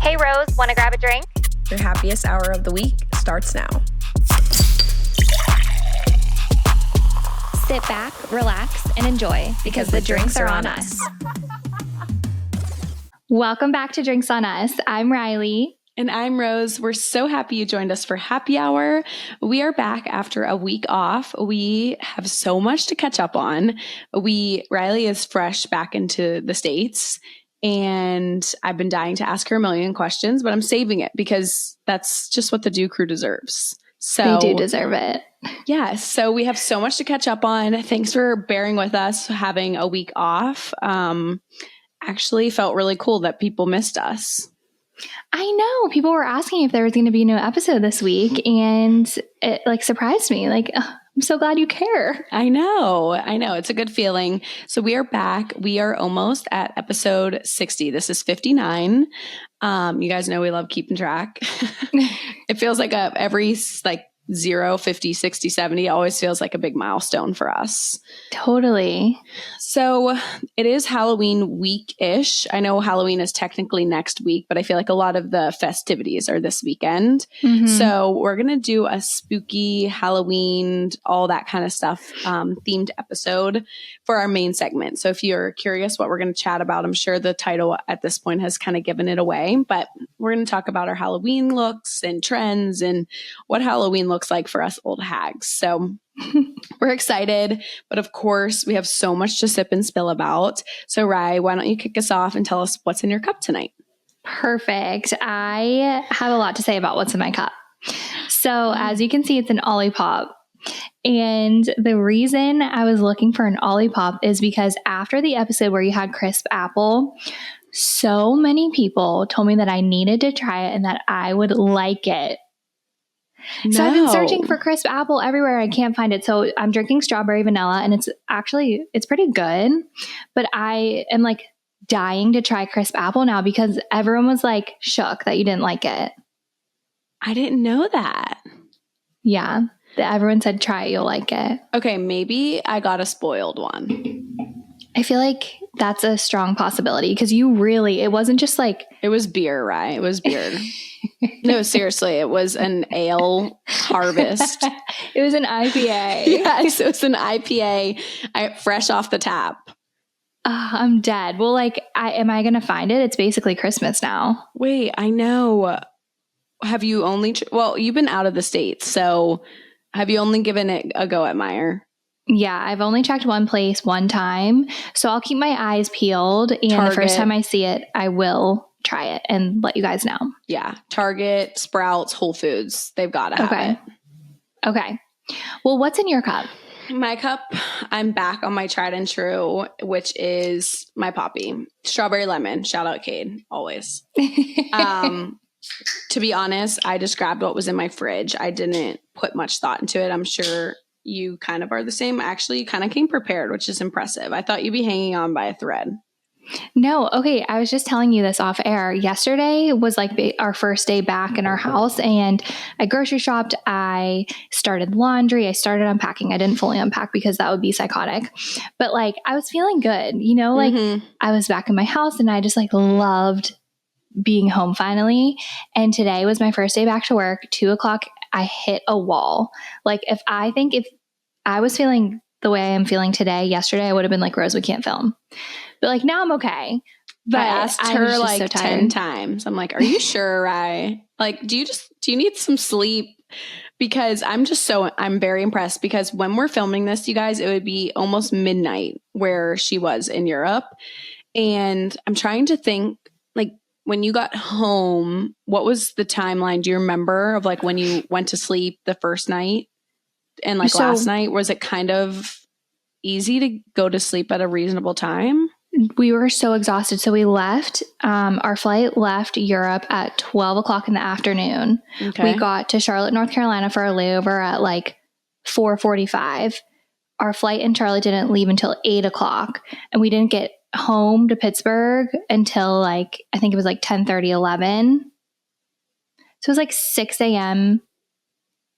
Hey Rose, want to grab a drink? Your happiest hour of the week starts now. Sit back, relax, and enjoy because the drinks are on us. Welcome back to Drinks on Us. I'm Ryleigh. And I'm Rose. We're so happy you joined us for happy hour. We are back after a week off. We have so much to catch up on. Ryleigh is fresh back into the States, and I've been dying to ask her a million questions, but I'm saving it because that's just what the Dew Crew deserves. So They do deserve it. Yeah. So we have so much to catch up on. Thanks for bearing with us having a week off. Actually felt really cool that people missed us. I know. People were asking if there was going to be a new episode this week, and it surprised me. I'm so glad you care. I know. It's a good feeling. So we are back. We are almost at episode 60. This is 59. You guys know we love keeping track. It feels like every 0, 50, 60, 70 always feels like a big milestone for us. Totally. So it is Halloween week-ish. I know Halloween is technically next week, but I feel like a lot of the festivities are this weekend. Mm-hmm. So we're going to do a spooky Halloween, all that kind of stuff themed episode for our main segment. So if you're curious what we're going to chat about, I'm sure the title at this point has kind of given it away, but we're going to talk about our Halloween looks and trends and what Halloween looks like for us old hags. So we're excited, but of course we have so much to sip and spill about. So Rye, why don't you kick us off and tell us what's in your cup tonight? Perfect. I have a lot to say about what's in my cup. So as you can see, it's an Olipop. And the reason I was looking for an Olipop is because after the episode where you had crisp apple, so many people told me that I needed to try it and that I would like it. So I've been searching for crisp apple everywhere. I can't find it. So I'm drinking strawberry vanilla, and it's pretty good. But I am dying to try crisp apple now because everyone was shook that you didn't like it. I didn't know that. Yeah. Everyone said try it, you'll like it. Okay, maybe I got a spoiled one. I feel like that's a strong possibility because it wasn't just It was beer, right? It was beer. No, seriously, it was an ale harvest. It was an IPA. Yes, it was an IPA fresh off the tap. I'm dead. Well, am I going to find it? It's basically Christmas now. Wait, I know. Have you only, you've been out of the States, so have you only given it a go at Meijer? Yeah, I've only checked one place one time, so I'll keep my eyes peeled, and Target. The first time I see it, I will try it and let you guys know. Yeah, Target, Sprouts, Whole Foods, they've got to have it. Okay. Well, what's in your cup? My cup, I'm back on my tried and true, which is my Poppy. Strawberry lemon. Shout out Cade, always. To be honest, I just grabbed what was in my fridge. I didn't put much thought into it. I'm sure you kind of are the same. Actually, you kind of came prepared, which is impressive. I thought you'd be hanging on by a thread. No. Okay. I was just telling you this off air. Yesterday was our first day back in our house, and I grocery shopped. I started laundry. I started unpacking. I didn't fully unpack because that would be psychotic, but I was feeling good, mm-hmm. I was back in my house and I just loved being home finally. And today was my first day back to work. 2:00, I hit a wall. If I was feeling the way I am feeling today, yesterday I would have been Rose, we can't film. But now I'm okay. But I asked her so 10 times. I'm like, are you sure, Rye? Do you need some sleep? Because I'm very impressed because when we're filming this, you guys, it would be almost midnight where she was in Europe. And I'm trying to think, when you got home, what was the timeline? Do you remember of when you went to sleep the first night? And last night, was it kind of easy to go to sleep at a reasonable time? We were so exhausted. So we left, our flight left Europe at 12:00 in the afternoon. Okay. We got to Charlotte, North Carolina for a layover at 4:45. Our flight in Charlotte didn't leave until 8:00, and we didn't get home to Pittsburgh until I think it was 10:30, 11. So it was 6 a.m.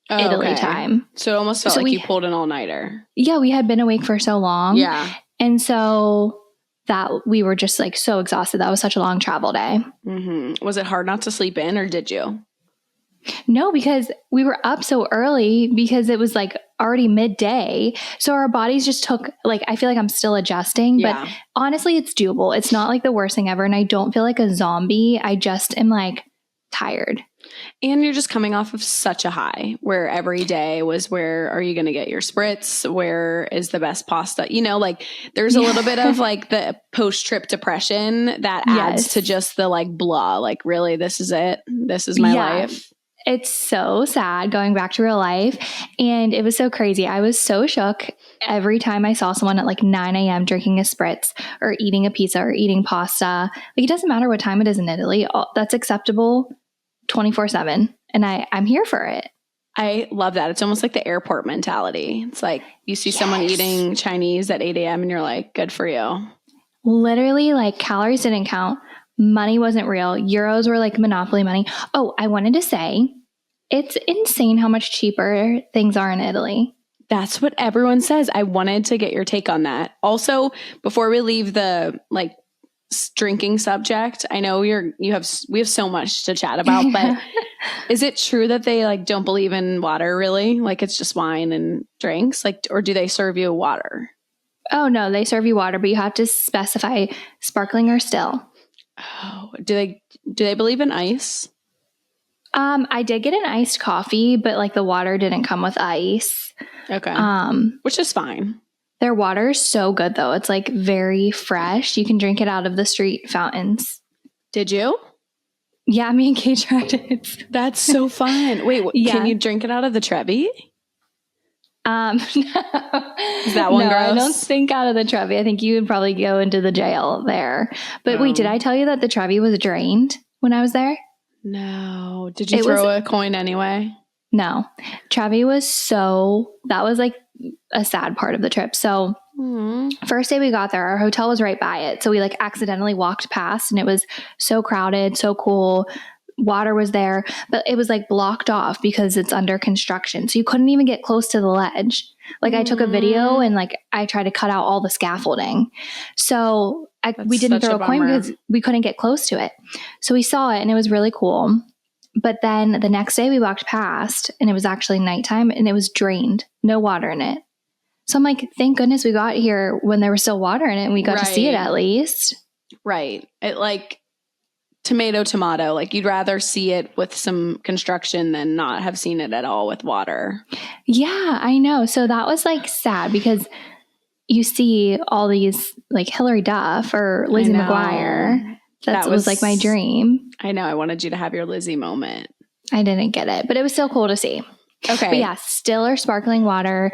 Italy time. So it almost felt you pulled an all-nighter. Yeah, we had been awake for so long. Yeah. And so that we were just like so exhausted. That was such a long travel day. Mm-hmm. Was it hard not to sleep in, or did you? No, because we were up so early because it was like already midday. So our bodies just took like, I feel like I'm still adjusting, but honestly, it's doable. It's not like the worst thing ever. And I don't feel like a zombie. I just am like tired. And you're just coming off of such a high where every day was, where are you going to get your spritz? Where is the best pasta? You know, like there's a little bit of like the post-trip depression that adds to just the like blah, like really, this is it. This is my life. It's so sad going back to real life. And it was so crazy. I was so shook every time I saw someone at like 9 a.m. drinking a spritz or eating a pizza or eating pasta. Like it doesn't matter what time it is in Italy. That's acceptable 24/7. And I'm here for it. I love that. It's almost like the airport mentality. It's like you see someone eating Chinese at 8 a.m. and you're like, good for you. Literally, like calories didn't count. Money wasn't real. Euros were like monopoly money. Oh, I wanted to say, it's insane how much cheaper things are in Italy. That's what everyone says. I wanted to get your take on that. Also, before we leave the like drinking subject, I know we have so much to chat about, but is it true that they like don't believe in water really? Like it's just wine and drinks, like, or do they serve you water? Oh no, they serve you water, but you have to specify sparkling or still. Oh, do they believe in ice? I did get an iced coffee, but like the water didn't come with ice. Okay. Which is fine. Their water is so good though. It's like very fresh. You can drink it out of the street fountains. Did you? Yeah, me and Kate tried it. That's so fun. Wait, can you drink it out of the Trevi? No. Is that one gross? I don't think out of the Trevi. I think you would probably go into the jail there. But wait, did I tell you that the Trevi was drained when I was there? No. Did you throw a coin anyway? No. Trevi that was like a sad part of the trip. So first day we got there, our hotel was right by it. So we like accidentally walked past and it was so crowded, so cool. Water was there, but it was like blocked off because it's under construction. So you couldn't even get close to the ledge. Like I took a video and like I tried to cut out all the scaffolding. So we didn't throw a coin because we couldn't get close to it. So we saw it and it was really cool. But then the next day we walked past and it was actually nighttime and it was drained, no water in it. So I'm like, thank goodness we got here when there was still water in it and we got to see it at least. Right. It like tomato, like you'd rather see it with some construction than not have seen it at all with water. Yeah, I know. So that was like sad because you see all these like Hillary Duff or Lizzie McGuire. That was like my dream. I know. I wanted you to have your Lizzie moment. I didn't get it, but it was still cool to see. Okay. But yeah, still or sparkling water.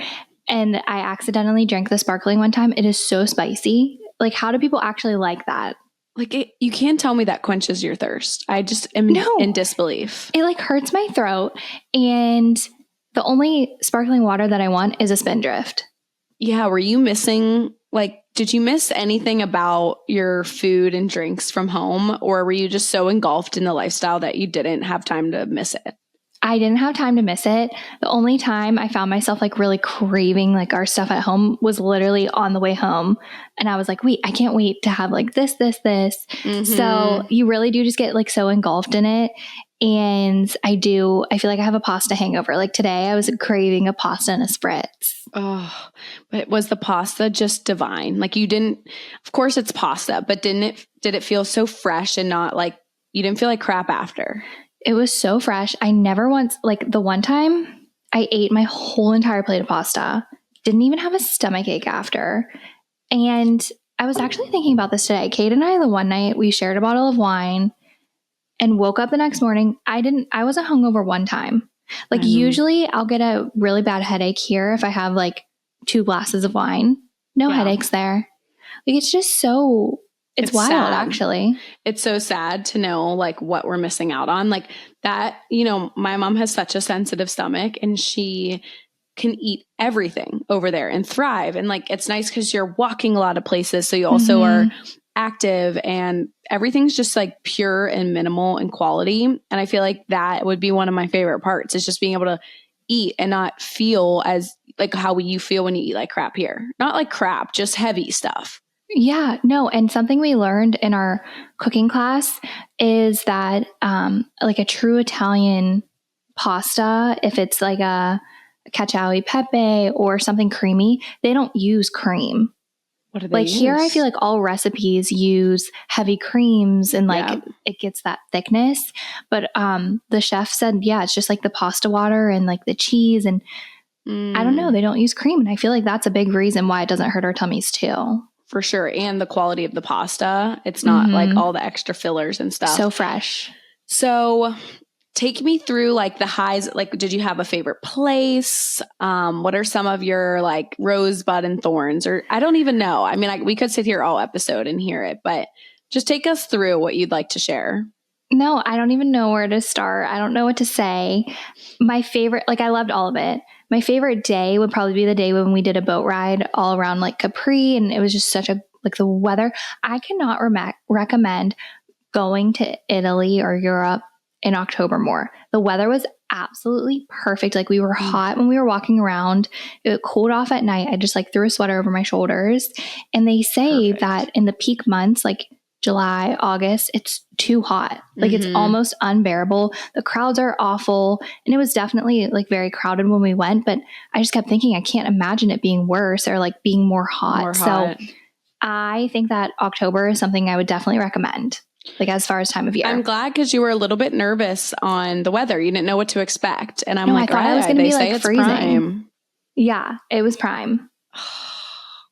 And I accidentally drank the sparkling one time. It is so spicy. Like, how do people actually like that? Like, you can't tell me that quenches your thirst. I just am in disbelief. It like hurts my throat. And the only sparkling water that I want is a Spindrift. Yeah. Were you missing, like, did you miss anything about your food and drinks from home? Or were you just so engulfed in the lifestyle that you didn't have time to miss it? I didn't have time to miss it. The only time I found myself like really craving like our stuff at home was literally on the way home. And I was like, wait, I can't wait to have like this. Mm-hmm. So you really do just get like so engulfed in it. And I feel like I have a pasta hangover. Like today I was craving a pasta and a spritz. Oh, but was the pasta just divine? Like you didn't, of course it's pasta, but did it feel so fresh and not like, you didn't feel like crap after? It was so fresh. I never once, like the one time I ate my whole entire plate of pasta, didn't even have a stomachache after. And I was actually thinking about this today. Kate and I, the one night we shared a bottle of wine and woke up the next morning. I wasn't hungover one time. Like usually I'll get a really bad headache here if I have like 2 glasses of wine. No headaches there. Like it's just so... It's wild, sad. Actually. It's so sad to know like what we're missing out on. Like that, you know, my mom has such a sensitive stomach and she can eat everything over there and thrive. And like, it's nice because you're walking a lot of places. So you also are active and everything's just like pure and minimal in quality. And I feel like that would be one of my favorite parts is just being able to eat and not feel as like how you feel when you eat like crap here. Not like crap, just heavy stuff. Yeah, no. And something we learned in our cooking class is that like a true Italian pasta, if it's like a cacio e pepe or something creamy, they don't use cream. What do they Like use? here, I feel like all recipes use heavy creams and like it gets that thickness. But the chef said, yeah, it's just like the pasta water and like the cheese. And I don't know, they don't use cream. And I feel like that's a big reason why it doesn't hurt our tummies too. For sure. And the quality of the pasta. It's not like all the extra fillers and stuff. So fresh. So take me through like the highs. Like, did you have a favorite place? What are some of your like rosebud and thorns? Or I don't even know. I mean, we could sit here all episode and hear it, but just take us through what you'd like to share. No, I don't even know where to start. I don't know what to say. My favorite, like I loved all of it. My favorite day would probably be the day when we did a boat ride all around like Capri, and it was just such a, like the weather. I cannot recommend going to Italy or Europe in October more. The weather was absolutely perfect. Like we were hot when we were walking around. It cooled off at night. I just like threw a sweater over my shoulders. And they say that in the peak months, like July, August, it's too hot. Like it's almost unbearable. The crowds are awful. And it was definitely like very crowded when we went, but I just kept thinking I can't imagine it being worse or like being more hot. So I think that October is something I would definitely recommend, like as far as time of year. I'm glad because you were a little bit nervous on the weather. You didn't know what to expect. And I'm like, I thought I was going to be like freezing. Prime. Yeah, it was prime.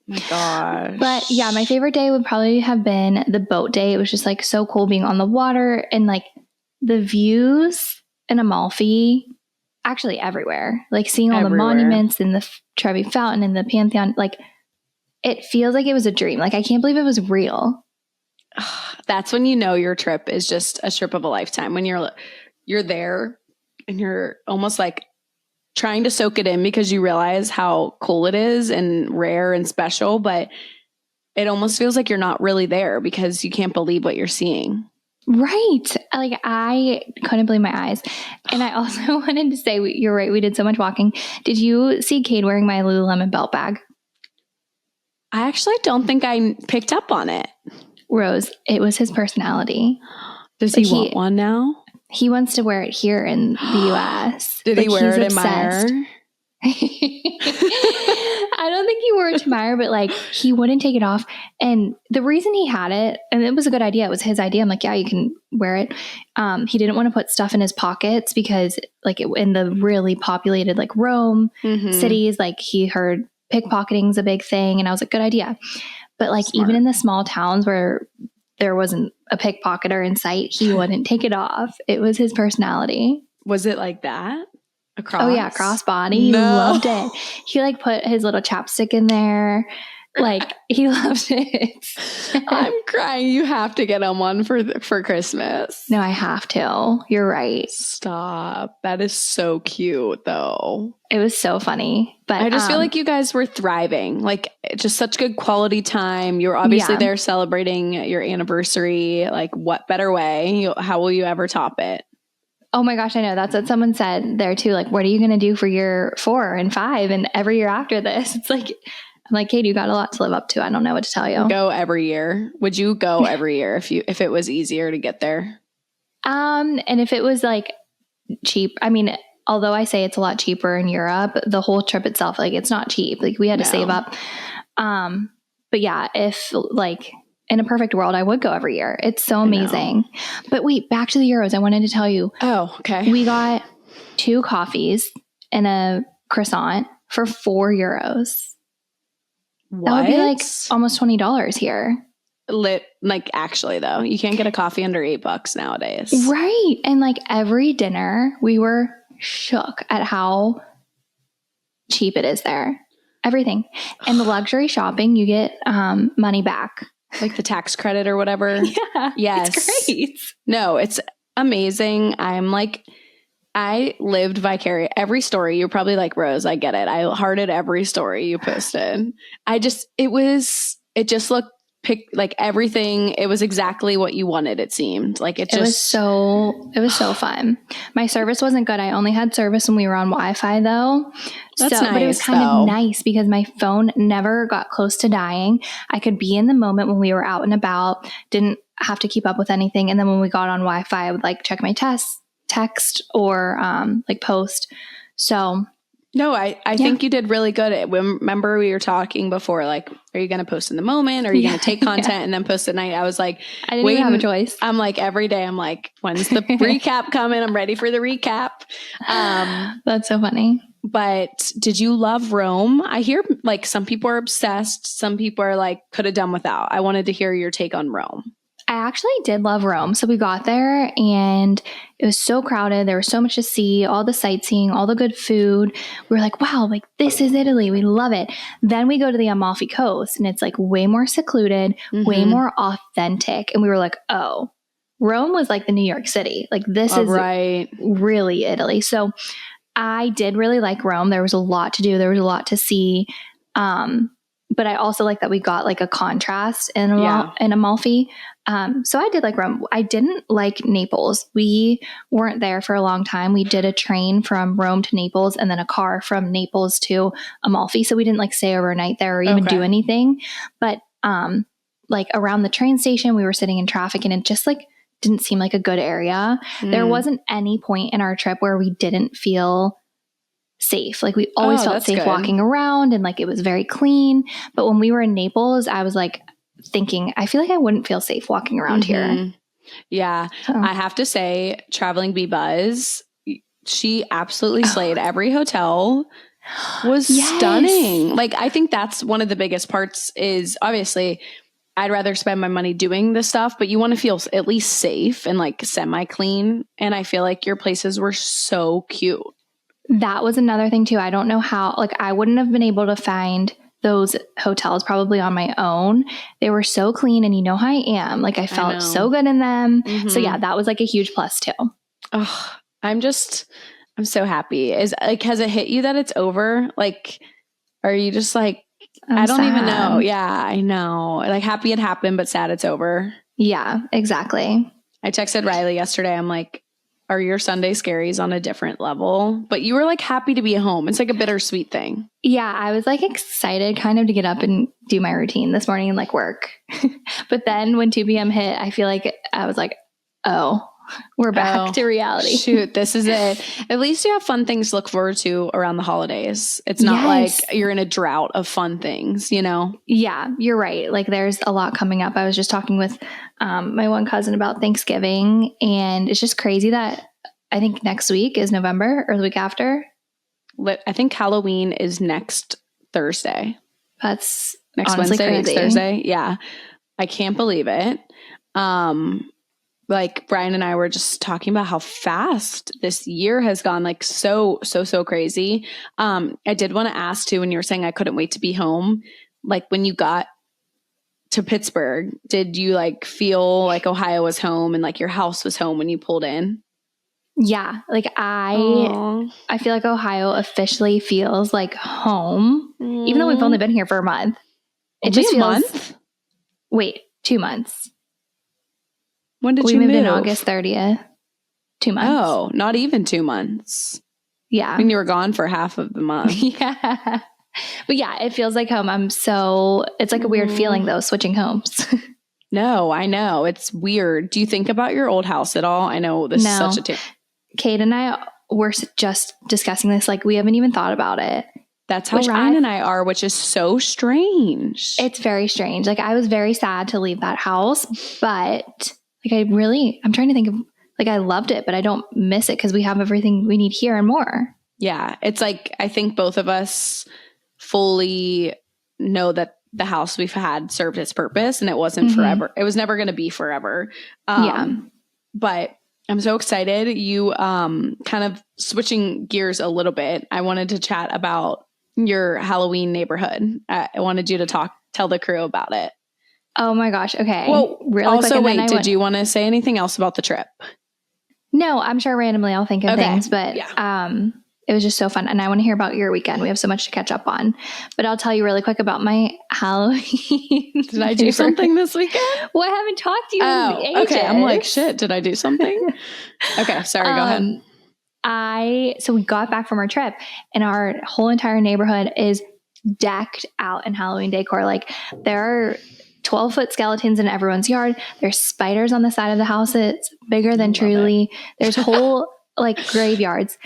My gosh. But yeah, my favorite day would probably have been the boat day. It was just like so cool being on the water and like the views in Amalfi, actually everywhere, like seeing all the monuments and the Trevi Fountain and the Pantheon. Like it feels like it was a dream. Like I can't believe it was real. That's when you know your trip is just a trip of a lifetime. When you're there and you're almost like trying to soak it in because you realize how cool it is and rare and special, but it almost feels like you're not really there because you can't believe what you're seeing. Right. Like I couldn't believe my eyes. And I also wanted to say, you're right. We did so much walking. Did you see Cade wearing my Lululemon belt bag? I actually don't think I picked up on it. Rose, it was his personality. Does he want one now? He wants to wear it here in the US. Did he wear it in Meyer? I don't think he wore it to Meyer, but like he wouldn't take it off. And the reason he had it, and it was a good idea, it was his idea. I'm like, yeah, you can wear it. He didn't want to put stuff in his pockets because like in the really populated like Rome cities, like he heard pickpocketing's a big thing. And I was like, good idea. But like even in the small towns where there wasn't a pickpocketer in sight, he wouldn't take it off. It was his personality. Was it like that? Across? Oh yeah, crossbody. He loved it. He like put his little chapstick in there. Like he loved it. I'm crying. You have to get him one for Christmas. No, I have to. You're right. Stop. That is so cute though. It was so funny. But I just feel like you guys were thriving. Like just such good quality time. You were obviously there celebrating your anniversary. Like what better way? How will you ever top it? Oh my gosh, I know. That's what someone said there too. Like, what are you going to do for year 4 and 5 and every year after this? It's like, I'm like, Kate, you got a lot to live up to. I don't know what to tell you. Go every year. Would you go every year if it was easier to get there? And if it was like cheap, I mean, although I say it's a lot cheaper in Europe, the whole trip itself, like it's not cheap. Like we had to save up. But yeah, if like in a perfect world, I would go every year. It's so amazing. But wait, back to the Euros. I wanted to tell you. Oh, okay. We got 2 coffees and a croissant for €4. What? That would be like almost $20 here. Like actually though, you can't get a coffee under $8 nowadays. Right. And like every dinner, we were shook at how cheap it is there. Everything. And the luxury shopping, you get money back. Like the tax credit or whatever. Yeah. Yes. It's great. No, it's amazing. I'm like, I lived vicarious. Every story, you're probably like, Rose, I get it. I hearted every story you posted. It just looked like everything. It was exactly what you wanted. It seemed like it was so fun. My service wasn't good. I only had service when we were on Wi-Fi though. That's nice, but it was kind of nice because my phone never got close to dying. I could be in the moment when we were out and about, didn't have to keep up with anything. And then when we got on Wi-Fi, I would like check my text or like post. So no, I think you did really good. Remember we were talking before, like, are you going to post in the moment? Or are you going to take content and then post at night? I was like, I didn't even have a choice. I'm like, every day I'm like, when's the recap coming? I'm ready for the recap. That's so funny. But did you love Rome? I hear like some people are obsessed. Some people are like, could have done without. I wanted to hear your take on Rome. I actually did love Rome. So we got there and it was so crowded. There was so much to see, all the sightseeing, all the good food. We were like, wow, like this is Italy. We love it. Then we go to the Amalfi Coast and it's like way more secluded, way more authentic. And we were like, oh, Rome was like the New York City. Like this is really Italy. So I did really like Rome. There was a lot to do. There was a lot to see. But I also like that we got like a contrast in Amalfi. So I did like Rome. I didn't like Naples. We weren't there for a long time. We did a train from Rome to Naples and then a car from Naples to Amalfi. So we didn't like stay overnight there or even do anything. But like around the train station, we were sitting in traffic and it just like didn't seem like a good area. There wasn't any point in our trip where we didn't feel safe. Like we always felt safe walking around and like it was very clean. But when we were in Naples, I was like thinking, I feel like I wouldn't feel safe walking around here. Yeah. So. I have to say, traveling B-Buzz, she absolutely slayed. Every hotel was stunning. Like I think that's one of the biggest parts is obviously I'd rather spend my money doing this stuff, but you want to feel at least safe and like semi-clean. And I feel like your places were so cute. That was another thing too. I don't know how, like I wouldn't have been able to find those hotels probably on my own. They were so clean and you know how I am. Like I felt so good in them. So yeah, that was like a huge plus too. Oh, I'm so happy. Has it hit you that it's over? Like, are you just like, I don't even know. Yeah, I know. Like happy it happened, but sad it's over. Yeah, exactly. I texted Ryleigh yesterday. I'm like, are your Sunday scaries on a different level? But you were like happy to be home. It's like a bittersweet thing. Yeah, I was like excited kind of to get up and do my routine this morning and like work. But then when 2 p.m. hit, I feel like I was like, oh, we're back to reality. Shoot, this is it. At least you have fun things to look forward to around the holidays. It's not like you're in a drought of fun things, you know? Yeah, you're right. Like there's a lot coming up. I was just talking with my one cousin about Thanksgiving and it's just crazy that I think next week is November or the week after. I think Halloween is next Thursday. That's next Wednesday, crazy. Next Thursday. Yeah. I can't believe it. Like Brian and I were just talking about how fast this year has gone, like so crazy. I did want to ask too, when you were saying I couldn't wait to be home, like when you got to Pittsburgh, did you like feel like Ohio was home and like your house was home when you pulled in? Yeah. Like I feel like Ohio officially feels like home, even though we've only been here for a month. It just feels, month? Wait, 2 months. When did you move? We moved in August 30th. 2 months. Oh, not even 2 months. Yeah. I mean, you were gone for half of the month. Yeah. But yeah, it feels like home. It's like a weird feeling though, switching homes. No, I know. It's weird. Do you think about your old house at all? I know this is such a Kate and I were just discussing this. Like we haven't even thought about it. That's how Ryan and I are, which is so strange. It's very strange. Like I was very sad to leave that house, but like I'm trying to think of, like I loved it, but I don't miss it because we have everything we need here and more. Yeah. It's like, I think both of us fully know that the house we've had served its purpose and it wasn't forever. It was never going to be forever. But I'm so excited. You kind of switching gears a little bit. I wanted to chat about your Halloween neighborhood. I wanted you to tell the crew about it. Oh my gosh. Okay. Well, really also wait, did you want to say anything else about the trip? No, I'm sure randomly I'll think of things, but It was just so fun. And I want to hear about your weekend. We have so much to catch up on. But I'll tell you really quick about my Halloween. Did I do something this weekend? Well, I haven't talked to you in ages. Okay. I'm like, shit, did I do something? Okay, sorry, go ahead. So we got back from our trip and our whole entire neighborhood is decked out in Halloween decor. Like there are 12-foot skeletons in everyone's yard. There's spiders on the side of the house. It's bigger than truly. There's whole like graveyards.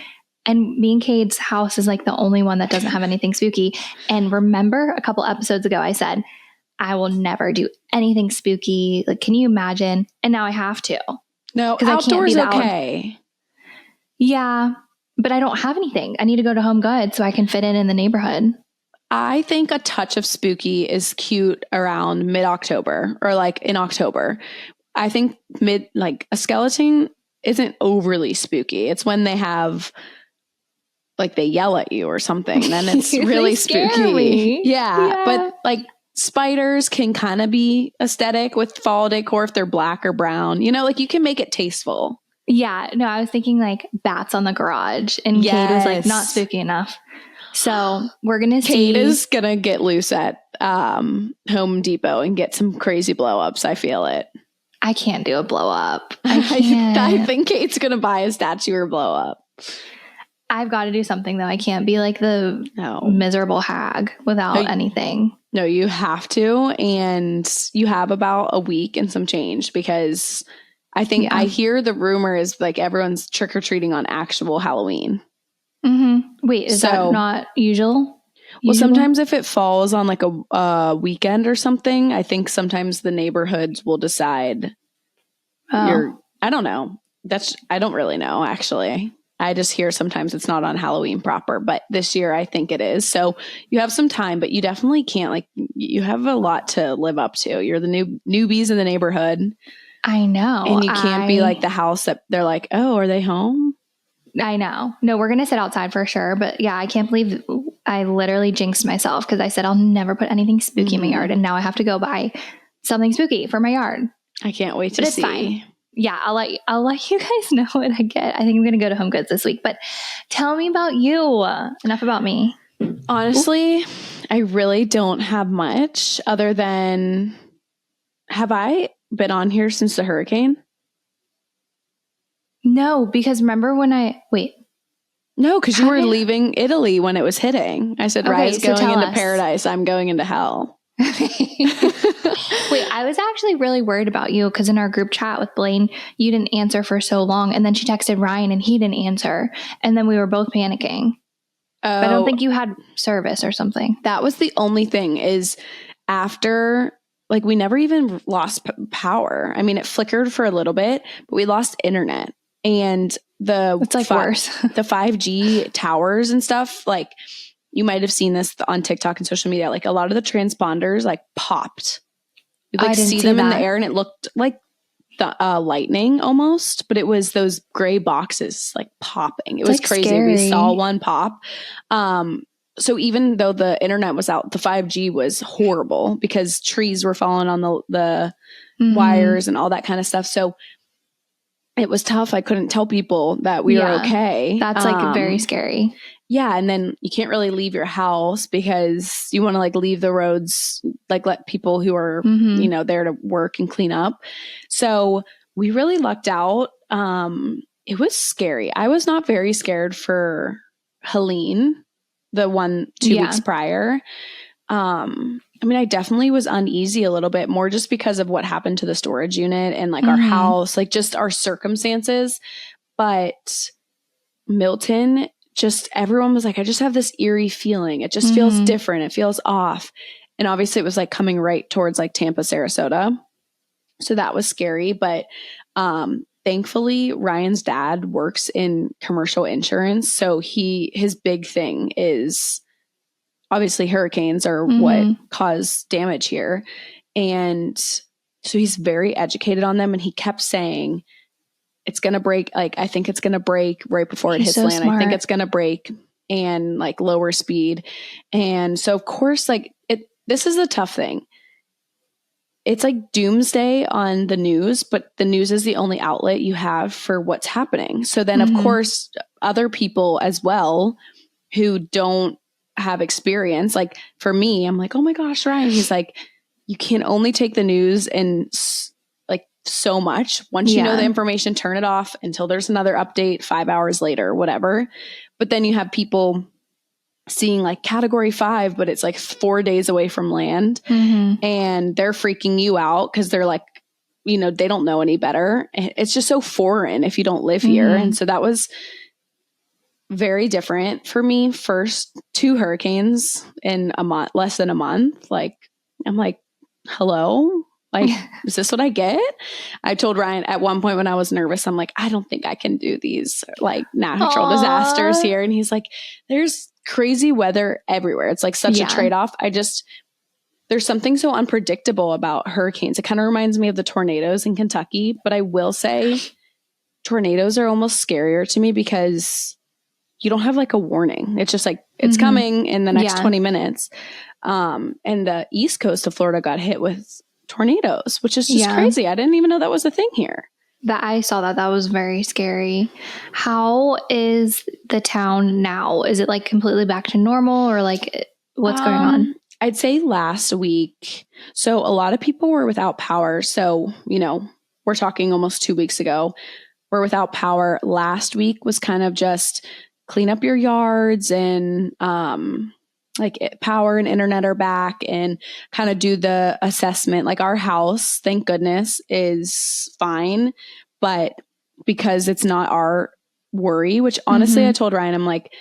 And me and Cade's house is like the only one that doesn't have anything spooky. And remember a couple episodes ago, I said, I will never do anything spooky. Like, can you imagine? And now I have to. No, outdoors okay. Yeah, but I don't have anything. I need to go to Home Goods so I can fit in the neighborhood. I think a touch of spooky is cute around mid-October or like in October. I think a skeleton isn't overly spooky. It's when they have like they yell at you or something, then it's really spooky. Yeah, but like spiders can kind of be aesthetic with fall decor if they're black or brown. You know, like you can make it tasteful. Yeah, no, I was thinking like bats on the garage, and Kate was like not spooky enough. So we're gonna see. Kate is gonna get loose at Home Depot and get some crazy blow ups. I feel it. I can't do a blow up. I think Kate's gonna buy a statue or blow up. I've got to do something though. I can't be like the miserable hag without anything. No, you have to. And you have about a week and some change because I think I hear the rumor is like everyone's trick-or-treating on actual Halloween. Mm-hmm. Wait, is that not usual? Well, sometimes if it falls on like a weekend or something, I think sometimes the neighborhoods will decide I don't know. I don't really know actually. I just hear sometimes it's not on Halloween proper, but this year I think it is. So you have some time, but you definitely can't you have a lot to live up to. You're the newbies in the neighborhood. I know. And you can't be like the house that they're like, oh, are they home? I know. No, we're going to sit outside for sure. But yeah, I can't believe I literally jinxed myself because I said I'll never put anything spooky in my yard. And now I have to go buy something spooky for my yard. I can't wait to see. Fine. Yeah, I'll let you guys know what I get. I think I'm going to go to Home Goods this week. But tell me about you. Enough about me. Honestly, I really don't have much other than, have I been on here since the hurricane? No, because remember when No, because you were leaving Italy when it was hitting. I said, Ryle's going into paradise. I'm going into hell. Wait, I was actually really worried about you because in our group chat with Blaine, you didn't answer for so long. And then she texted Ryan and he didn't answer. And then we were both panicking. But I don't think you had service or something. That was the only thing is after, like, we never even lost power. I mean, it flickered for a little bit, but we lost internet. And it's like worse. The 5G towers and stuff, like, you might have seen this on TikTok and social media. Like a lot of the transponders like popped. You like see them in the air and it looked like the lightning almost, but it was those gray boxes like popping. It was like crazy. Scary. We saw one pop. So even though the internet was out, the 5G was horrible because trees were falling on the wires and all that kind of stuff. So it was tough. I couldn't tell people that we were okay. That's like very scary. Yeah. And then you can't really leave your house because you want to like leave the roads, like let people who are, there to work and clean up. So we really lucked out. It was scary. I was not very scared for Helene, the 2 weeks prior. I mean, I definitely was uneasy a little bit more just because of what happened to the storage unit and like our house, like just our circumstances. But Milton, everyone was like, I just have this eerie feeling. It just feels different. It feels off. And obviously it was like coming right towards like Tampa, Sarasota. So that was scary. But thankfully, Ryan's dad works in commercial insurance. So his big thing is obviously hurricanes are what cause damage here. And so he's very educated on them. And he kept saying, it's going to break. Like, I think it's going to break right before it hits land. Smart. I think it's going to break and like lower speed. And so of course, like this is a tough thing. it's like doomsday on the news, but the news is the only outlet you have for what's happening. So then, of course, other people as well who don't have experience, like for me, I'm like, oh my gosh, Ryan, he's like, you can only take the news and like so much. Once you know the information, turn it off until there's another update 5 hours later, whatever. But then you have people seeing like category 5, but it's like 4 days away from land, and they're freaking you out because they're like, you know, they don't know any better. It's just so foreign if you don't live here. And so that was very different for me. First 2 hurricanes in a month, less than a month. Like, I'm like, hello? Like, is this what I get? I told Ryan at one point when I was nervous, I'm like, I don't think I can do these like natural disasters here. And he's like, there's crazy weather everywhere. It's like such a trade-off. There's something so unpredictable about hurricanes. It kind of reminds me of the tornadoes in Kentucky, but I will say tornadoes are almost scarier to me because you don't have like a warning. It's just like, it's coming in the next 20 minutes. And the east coast of Florida got hit with tornadoes, which is just crazy. I didn't even know that was a thing here. That I saw that was very scary. How is the town now? Is it like completely back to normal, or like what's going on? I'd say last week. So a lot of people were without power. So, you know, we're talking almost 2 weeks ago. We're without power. Last week was kind of just clean up your yards and power and internet are back, and kind of do the assessment. Like our house, thank goodness, is fine, but because it's not our worry, which honestly I told Ryan, I'm like,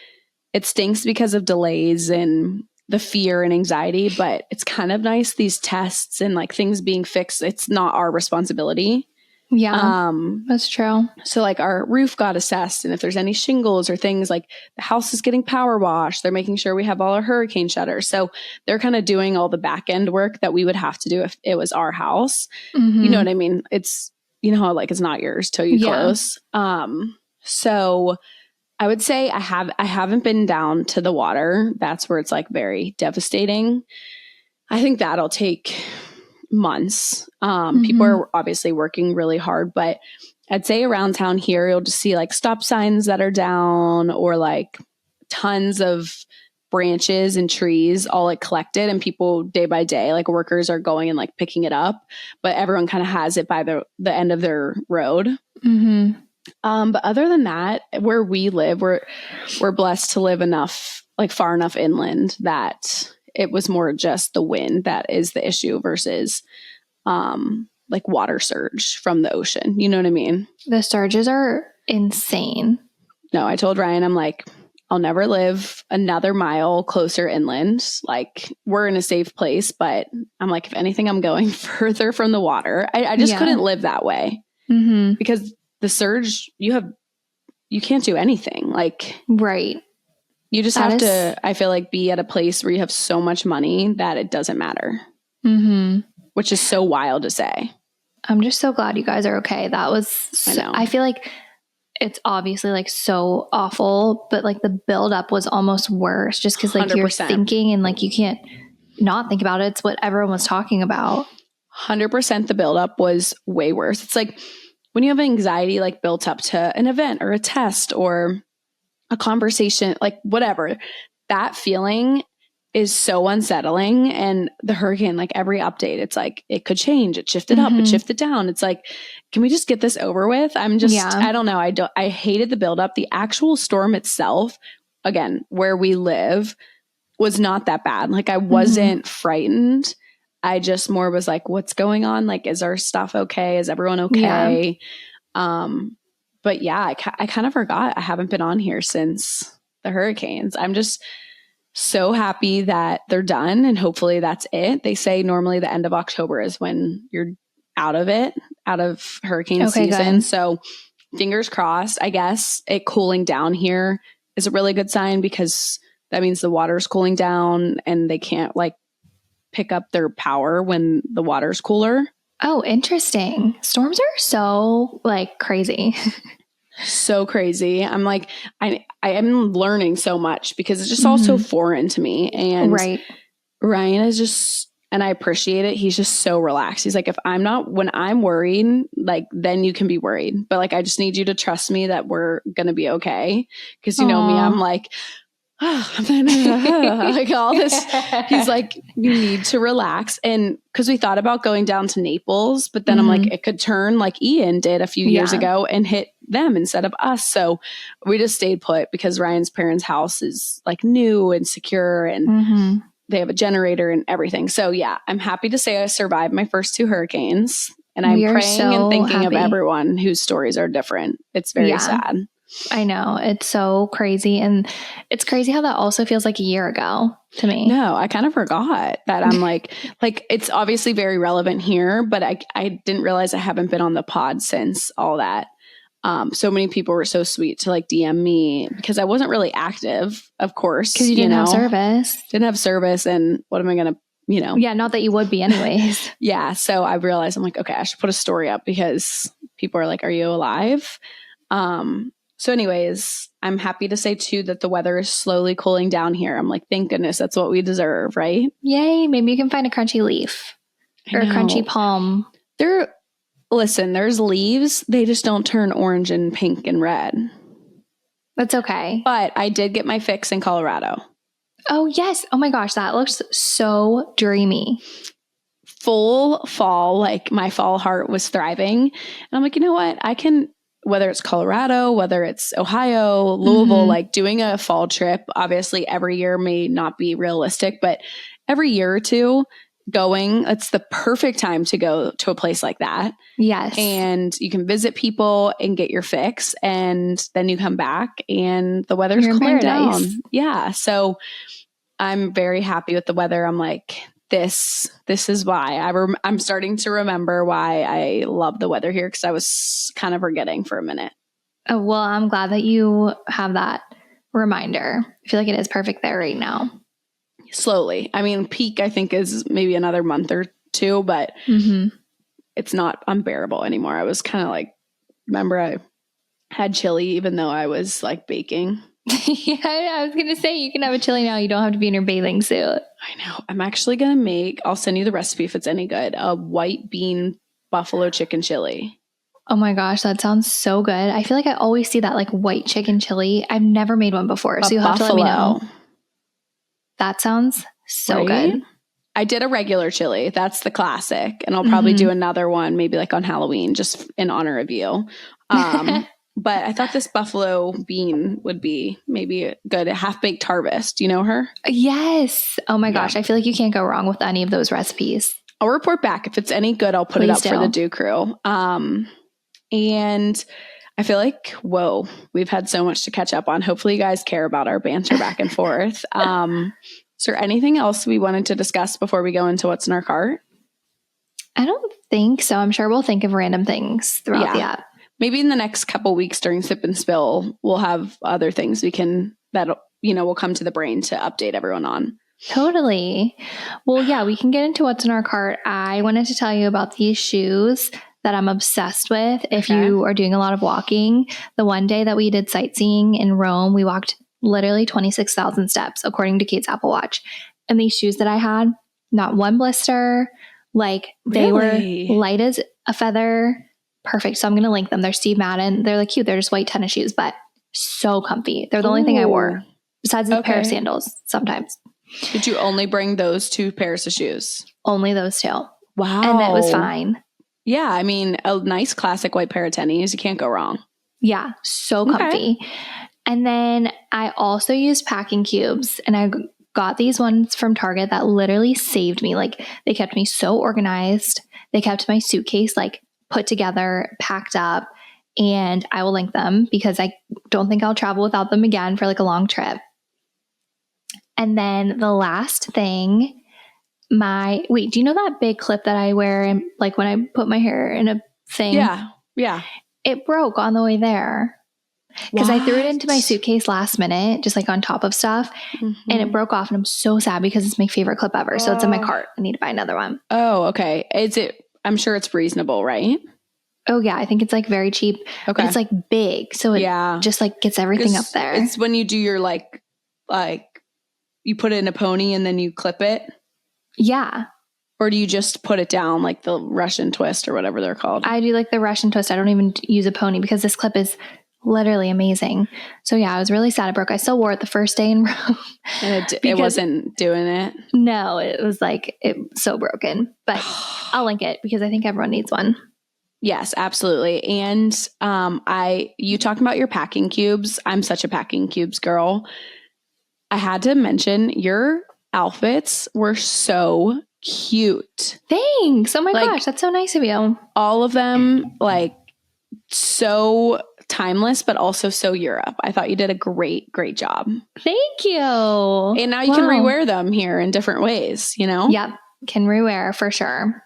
it stinks because of delays and the fear and anxiety, but it's kind of nice, these tests and like things being fixed. It's not our responsibility. Yeah, that's true. So like our roof got assessed, and if there's any shingles or things, like the house is getting power washed, they're making sure we have all our hurricane shutters. So they're kind of doing all the back end work that we would have to do if it was our house. You know what I mean? It's, you know how like it's not yours till you close. So I would say I haven't been down to the water. That's where it's like very devastating. I think that'll take months. People are obviously working really hard, but I'd say around town here, you'll just see like stop signs that are down, or like tons of branches and trees all like collected, and people day by day, like workers are going and like picking it up, but everyone kind of has it by the end of their road. But other than that, where we live, we're blessed to live enough, like far enough inland that it was more just the wind that is the issue versus like water surge from the ocean. You know what I mean? The surges are insane. No, I told Ryan, I'm like, I'll never live another mile closer inland. Like, we're in a safe place, but I'm like, if anything, I'm going further from the water. I just couldn't live that way because the surge, you can't do anything. Like, right. You just have to, I feel like, be at a place where you have so much money that it doesn't matter. Which is so wild to say. I'm just so glad you guys are okay. That was, I feel like it's obviously like so awful, but like the buildup was almost worse just because like 100%. You're thinking and like you can't not think about it. It's what everyone was talking about. 100% the buildup was way worse. It's like when you have anxiety like built up to an event or a test or a conversation, like whatever, that feeling is so unsettling. And the hurricane, like every update, it's like, it could change. It shifted up, it shifted down. It's like, can we just get this over with? I'm just, I don't know. I hated the buildup. The actual storm itself, again, where we live, was not that bad. Like I wasn't frightened. I just more was like, what's going on? Like, is our stuff okay? Is everyone okay? But yeah, I kind of forgot I haven't been on here since the hurricanes. I'm just so happy that they're done, and hopefully that's it. They say normally the end of October is when you're out of hurricane season. Good. So fingers crossed. I guess it cooling down here is a really good sign because that means the water's cooling down and they can't like pick up their power when the water's cooler. Oh, interesting. Storms are so like crazy. So crazy. I'm like, I am learning so much because it's just all so foreign to me. And Ryan is just and I appreciate it. He's just so relaxed. He's like, when I'm worried, like, then you can be worried. But like, I just need you to trust me that we're going to be okay. Cause you know me, I'm like, like all this. He's like, you need to relax. And because we thought about going down to Naples, but then I'm like, it could turn like Ian did a few years ago and hit them instead of us. So we just stayed put because Ryan's parents' house is like new and secure, and they have a generator and everything. So yeah, I'm happy to say I survived my first 2 hurricanes, and I'm praying and thinking of everyone whose stories are different. It's very sad. I know. It's so crazy. And it's crazy how that also feels like a year ago to me. No, I kind of forgot that. I'm like it's obviously very relevant here, but I didn't realize I haven't been on the pod since all that. So many people were so sweet to like DM me because I wasn't really active, of course. Because you didn't have service. Didn't have service. And what am I going to, Yeah, not that you would be anyways. Yeah. So I realized I'm like, okay, I should put a story up because people are like, are you alive? So anyways, I'm happy to say too that the weather is slowly cooling down here. I'm like, thank goodness, that's what we deserve, right? Yay. Maybe you can find a crunchy leaf or a crunchy palm. There's leaves. They just don't turn orange and pink and red. That's okay. But I did get my fix in Colorado. Oh, yes. Oh my gosh, that looks so dreamy. Full fall, like my fall heart was thriving. And I'm like, you know what? I can, whether it's Colorado, whether it's Ohio, Louisville, like doing a fall trip, obviously every year may not be realistic, but every year or two going, it's the perfect time to go to a place like that. Yes. And you can visit people and get your fix, and then you come back and the weather's cooling down. Yeah. So I'm very happy with the weather. I'm like, this is why I'm starting to remember why I love the weather here, because I was kind of forgetting for a minute. Oh, well, I'm glad that you have that reminder. I feel like it is perfect there right now. Slowly. I mean, peak I think is maybe another month or 2, but it's not unbearable anymore. I was kind of like, remember I had chili even though I was like baking. Yeah, I was going to say, you can have a chili now. You don't have to be in your bathing suit. I know. I'm actually going to I'll send you the recipe if it's any good, a white bean buffalo chicken chili. Oh my gosh, that sounds so good. I feel like I always see that like white chicken chili. I've never made one before, so you'll have to let me know. That sounds so good. I did a regular chili. That's the classic. And I'll probably do another one, maybe like on Halloween, just in honor of you. But I thought this buffalo bean would be maybe good. Half-Baked Harvest. Do you know her? Yes. Oh my gosh. I feel like you can't go wrong with any of those recipes. I'll report back. If it's any good, I'll put it up for the Do Crew. And I feel like, whoa, we've had so much to catch up on. Hopefully you guys care about our banter back and forth. Is there anything else we wanted to discuss before we go into what's in our cart? I don't think so. I'm sure we'll think of random things throughout the app. Maybe in the next couple weeks during Sip and Spill, we'll have other things will come to the brain to update everyone on. Totally. Well, yeah, we can get into what's in our cart. I wanted to tell you about these shoes that I'm obsessed with. If you are doing a lot of walking, the one day that we did sightseeing in Rome, we walked literally 26,000 steps, according to Kate's Apple Watch. And these shoes that I had, not one blister, like they were light as a feather. Perfect. So I'm going to link them. They're Steve Madden. They're like cute. They're just white tennis shoes, but so comfy. They're the only thing I wore besides a pair of sandals sometimes. Did you only bring those 2 pairs of shoes? Only those 2. Wow. And it was fine. Yeah. I mean, a nice classic white pair of tennies. You can't go wrong. Yeah. So comfy. And then I also used packing cubes, and I got these ones from Target that literally saved me. Like they kept me so organized. They kept my suitcase like put together, packed up, and I will link them because I don't think I'll travel without them again for like a long trip. And then the last thing, do you know that big clip that I wear and like when I put my hair in a thing? Yeah. Yeah. It broke on the way there because I threw it into my suitcase last minute, just like on top of stuff, and it broke off. And I'm so sad because it's my favorite clip ever. So it's in my cart. I need to buy another one. Oh, okay. I'm sure it's reasonable, right? Oh yeah. I think it's like very cheap, but it's like big. So it just like gets everything up there. It's when you do your like you put it in a pony and then you clip it. Yeah. Or do you just put it down like the Russian twist or whatever they're called? I do like the Russian twist. I don't even use a pony because this clip is literally amazing. So yeah, I was really sad it broke. I still wore it the first day in Rome. And it wasn't doing it? No, it was like, it's so broken. But I'll link it because I think everyone needs one. Yes, absolutely. And you talking about your packing cubes. I'm such a packing cubes girl. I had to mention your outfits were so cute. Thanks. Oh my gosh, that's so nice of you. All of them, like, so timeless, but also so Europe. I thought you did a great job. Thank you. And now you can rewear them here in different ways, you know? Yep. Can rewear for sure.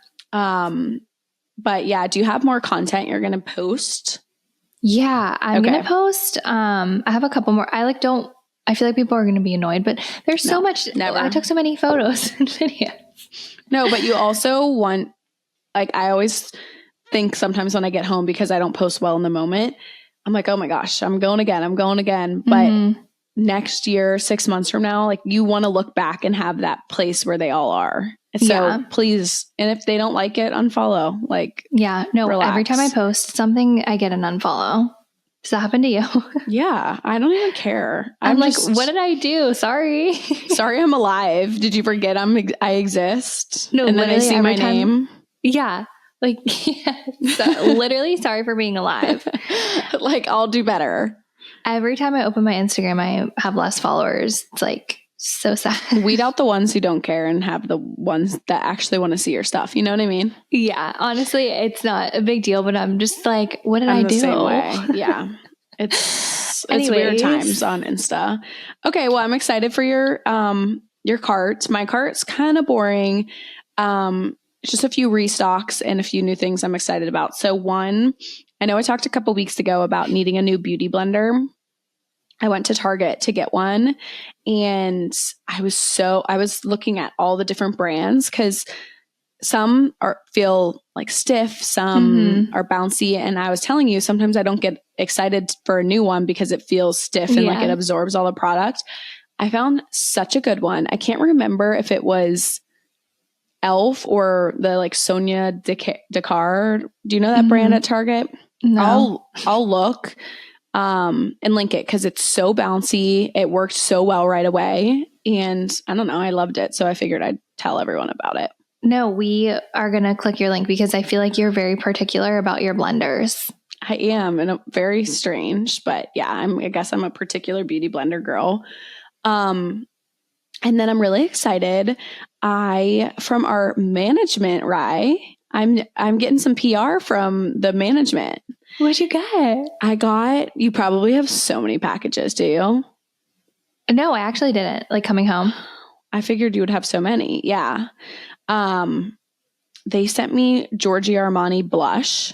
But yeah, do you have more content you're going to post? Yeah, I'm going to post. I have a couple more. I feel like people are going to be annoyed, but there's so much. Never. I took so many photos and videos. No, but you also want, like, I always think sometimes when I get home because I don't post well in the moment, I'm like, oh my gosh, I'm going again. But next year, 6 months from now, like, you want to look back and have that place where they all are. So please, and if they don't like it, unfollow. Like, relax. Every time I post something, I get an unfollow. Does that happen to you? Yeah, I don't even care. I'm like, what did I do? Sorry. Sorry, I'm alive. Did you forget I exist? No, and then they see my name. Yeah. Like, so, literally, sorry for being alive. Like, I'll do better. Every time I open my Instagram, I have less followers. It's like so sad. Weed out the ones who don't care and have the ones that actually want to see your stuff. You know what I mean? Yeah. Honestly, it's not a big deal, but I'm just like, what did I do? Same way. Yeah. It's weird times on Insta. Okay. Well, I'm excited for your cart. My cart's kind of boring. Just a few restocks and a few new things I'm excited about. So one, I know I talked a couple weeks ago about needing a new beauty blender. I went to Target to get one, and I was looking at all the different brands because some feel like stiff, some are bouncy. And I was telling you, sometimes I don't get excited for a new one because it feels stiff and like it absorbs all the product. I found such a good one. I can't remember if it was Elf or the like Sonia Dakar. Do you know that brand at Target? No. I'll look and link it because it's so bouncy. It worked so well right away. And I don't know, I loved it. So I figured I'd tell everyone about it. No, we are going to click your link because I feel like you're very particular about your blenders. I am, and very strange, but yeah, I guess I'm a particular beauty blender girl. And then I'm really excited. From our management, Ryleigh, I'm getting some PR from the management. What'd you get? You probably have so many packages, do you? No, I actually didn't. Like coming home. I figured you would have so many. Yeah. They sent me Giorgio Armani blush.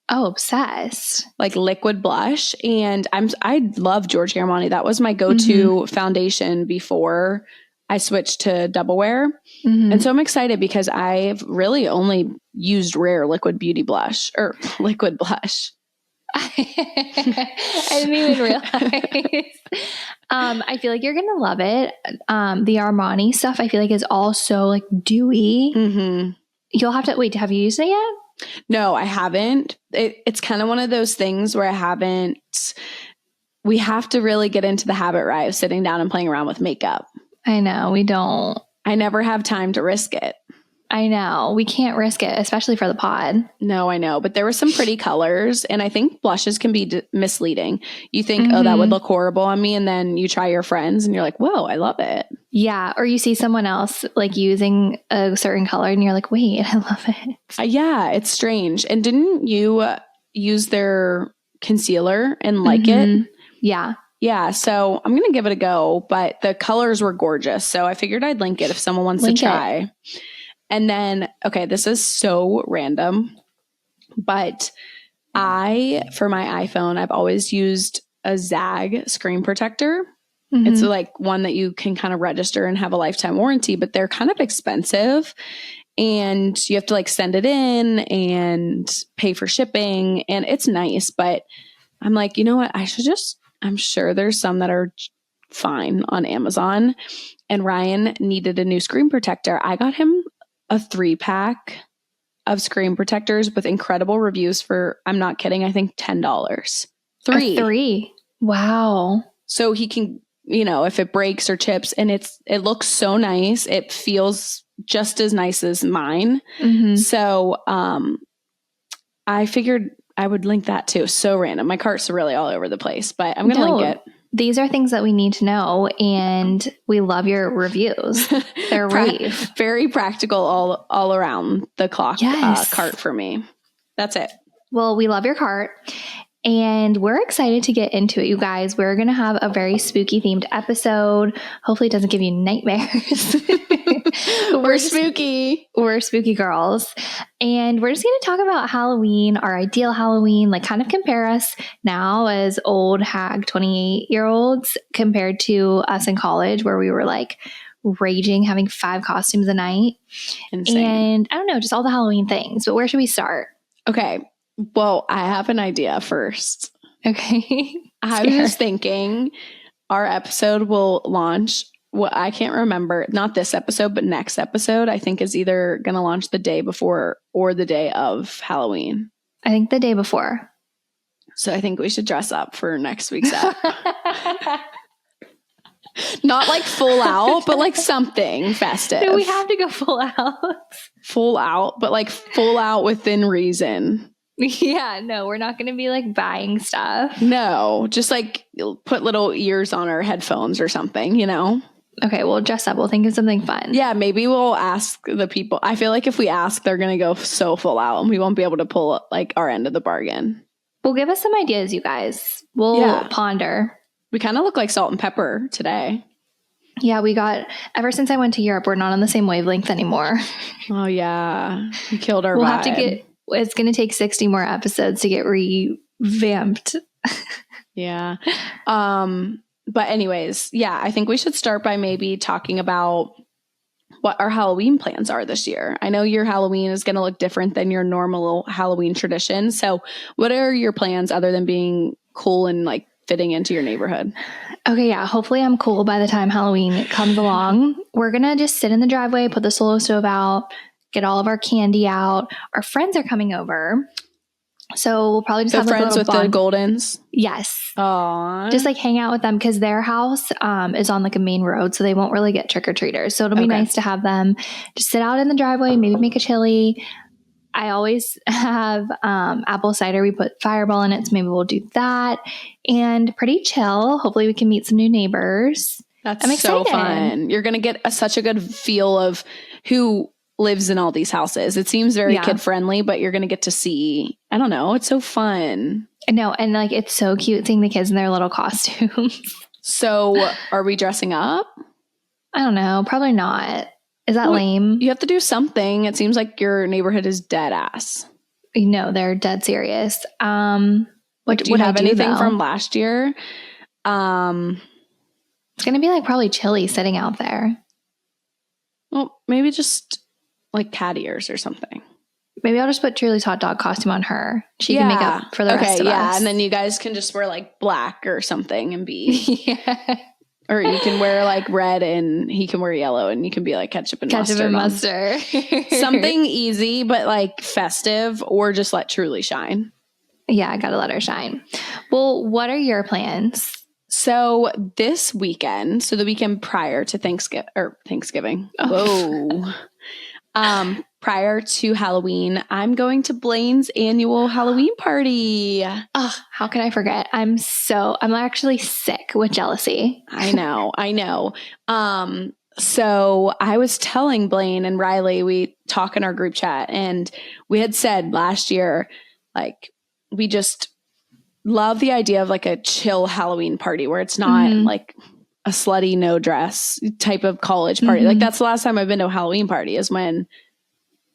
Oh, obsessed. Like liquid blush. And I love Giorgio Armani. That was my go-to foundation before I switched to Double Wear. And so I'm excited because I've really only used Rare liquid beauty blush or liquid blush. I didn't even realize. I feel like you're going to love it. The Armani stuff, I feel like is all so like dewy. You'll have to wait. Have you used it yet? No, I haven't. It's kind of one of those things where we have to really get into the habit, right, of sitting down and playing around with makeup. I know. We don't. I never have time to risk it. I know. We can't risk it, especially for the pod. No, I know. But there were some pretty colors. And I think blushes can be misleading. You think, oh, that would look horrible on me. And then you try your friends and you're like, whoa, I love it. Yeah. Or you see someone else like using a certain color and you're like, wait, I love it. Yeah, it's strange. And didn't you use their concealer and like it? Yeah. Yeah, so I'm going to give it a go, but the colors were gorgeous. So I figured I'd link it if someone wants to try. And then, okay, this is so random, but for my iPhone, I've always used a Zag screen protector. It's like one that you can kind of register and have a lifetime warranty, but they're kind of expensive and you have to like send it in and pay for shipping, and it's nice, but I'm like, you know what? I'm sure there's some that are fine on Amazon, and Ryan needed a new screen protector. I got him a 3-pack of screen protectors with incredible reviews for, I'm not kidding, I think $10. Three. Wow. So he can, if it breaks or chips, and it looks so nice. It feels just as nice as mine. Mm-hmm. So I figured I would link that too. So random. My cart's really all over the place, but I'm going to link it. These are things that we need to know, and we love your reviews. They're rave. Very practical all around the clock cart for me. That's it. Well, we love your cart, and we're excited to get into it, you guys. We're going to have a very spooky themed episode. Hopefully it doesn't give you nightmares. We're spooky. We're spooky girls. And we're just going to talk about Halloween, our ideal Halloween, like kind of compare us now as old hag 28-year-olds compared to us in college where we were like raging, having 5 costumes a night. Insane. And I don't know, just all the Halloween things. But where should we start? Okay. Well, I have an idea first. Okay. I was just thinking our episode will launch. Well, I can't remember, not this episode, but next episode, I think is either going to launch the day before or the day of Halloween. I think the day before. So I think we should dress up for next week's app. Not like full out, but like something festive. No, we have to go full out. Full out, but like full out within reason. Yeah, no, we're not going to be like buying stuff. No, just like put little ears on our headphones or something, Okay, we'll dress up. We'll think of something fun. Yeah, maybe we'll ask the people. I feel like if we ask, they're going to go so full out and we won't be able to pull like our end of the bargain. Well, give us some ideas, you guys. We'll ponder. We kind of look like salt and pepper today. Yeah, ever since I went to Europe, we're not on the same wavelength anymore. Oh, yeah. We killed our We'll vibe. have to it's going to take 60 more episodes to get revamped. Yeah. But anyways, yeah, I think we should start by maybe talking about what our Halloween plans are this year. I know your Halloween is going to look different than your normal Halloween tradition. So what are your plans other than being cool and like fitting into your neighborhood? Okay, yeah. Hopefully I'm cool by the time Halloween comes along. We're going to just sit in the driveway, put the solo stove out, get all of our candy out. Our friends are coming over. So we'll probably just have like friends with the Goldens. Yes. Aww. Just like hang out with them because their house is on like a main road, so they won't really get trick-or-treaters. So it'll be nice to have them just sit out in the driveway, maybe make a chili. I always have apple cider. We put Fireball in it, so maybe we'll do that. And pretty chill. Hopefully we can meet some new neighbors. That's so fun. You're going to get such a good feel of who lives in all these houses. It seems very kid friendly, but you're going to get to see, I don't know, it's so fun. No, and like it's so cute seeing the kids in their little costumes. So are we dressing up? I don't know, probably not. Is that lame? You have to do something. It seems like your neighborhood is dead ass. No, they're dead serious. What do you have anything from last year? It's going to be like probably chilly sitting out there. Well, maybe just like cat ears or something. Maybe I'll just put Truly's hot dog costume on her. She can make up for the rest of us. And then you guys can just wear like black or something and be or you can wear like red and he can wear yellow and you can be like ketchup and mustard. Something easy but like festive, or just let Truly shine. Yeah, I gotta let her shine. Well, what are your plans? So this weekend, the weekend prior to Thanksgiving. Oh. Whoa. Prior to Halloween, I'm going to Blaine's annual Halloween party. Oh, how can I forget? I'm actually sick with jealousy. I know. So I was telling Blaine and Ryleigh, we talk in our group chat, and we had said last year, like, we just love the idea of like a chill Halloween party where it's not like a slutty no dress type of college party. Like that's the last time I've been to a Halloween party, is when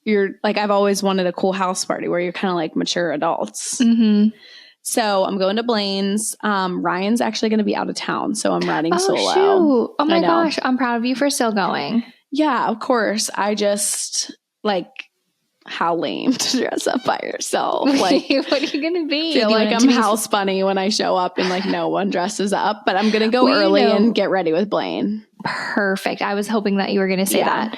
you're like, I've always wanted a cool house party where you're kind of like mature adults. So I'm going to Blaine's. Ryan's actually going to be out of town, so I'm riding solo. Shoot. Oh my gosh. I'm proud of you for still going. Yeah, of course. I just like, how lame to dress up by yourself. Like, what are you going to be? I feel like I'm house bunny when I show up and like no one dresses up, but I'm going to go early and get ready with Blaine. Perfect. I was hoping that you were going to say that.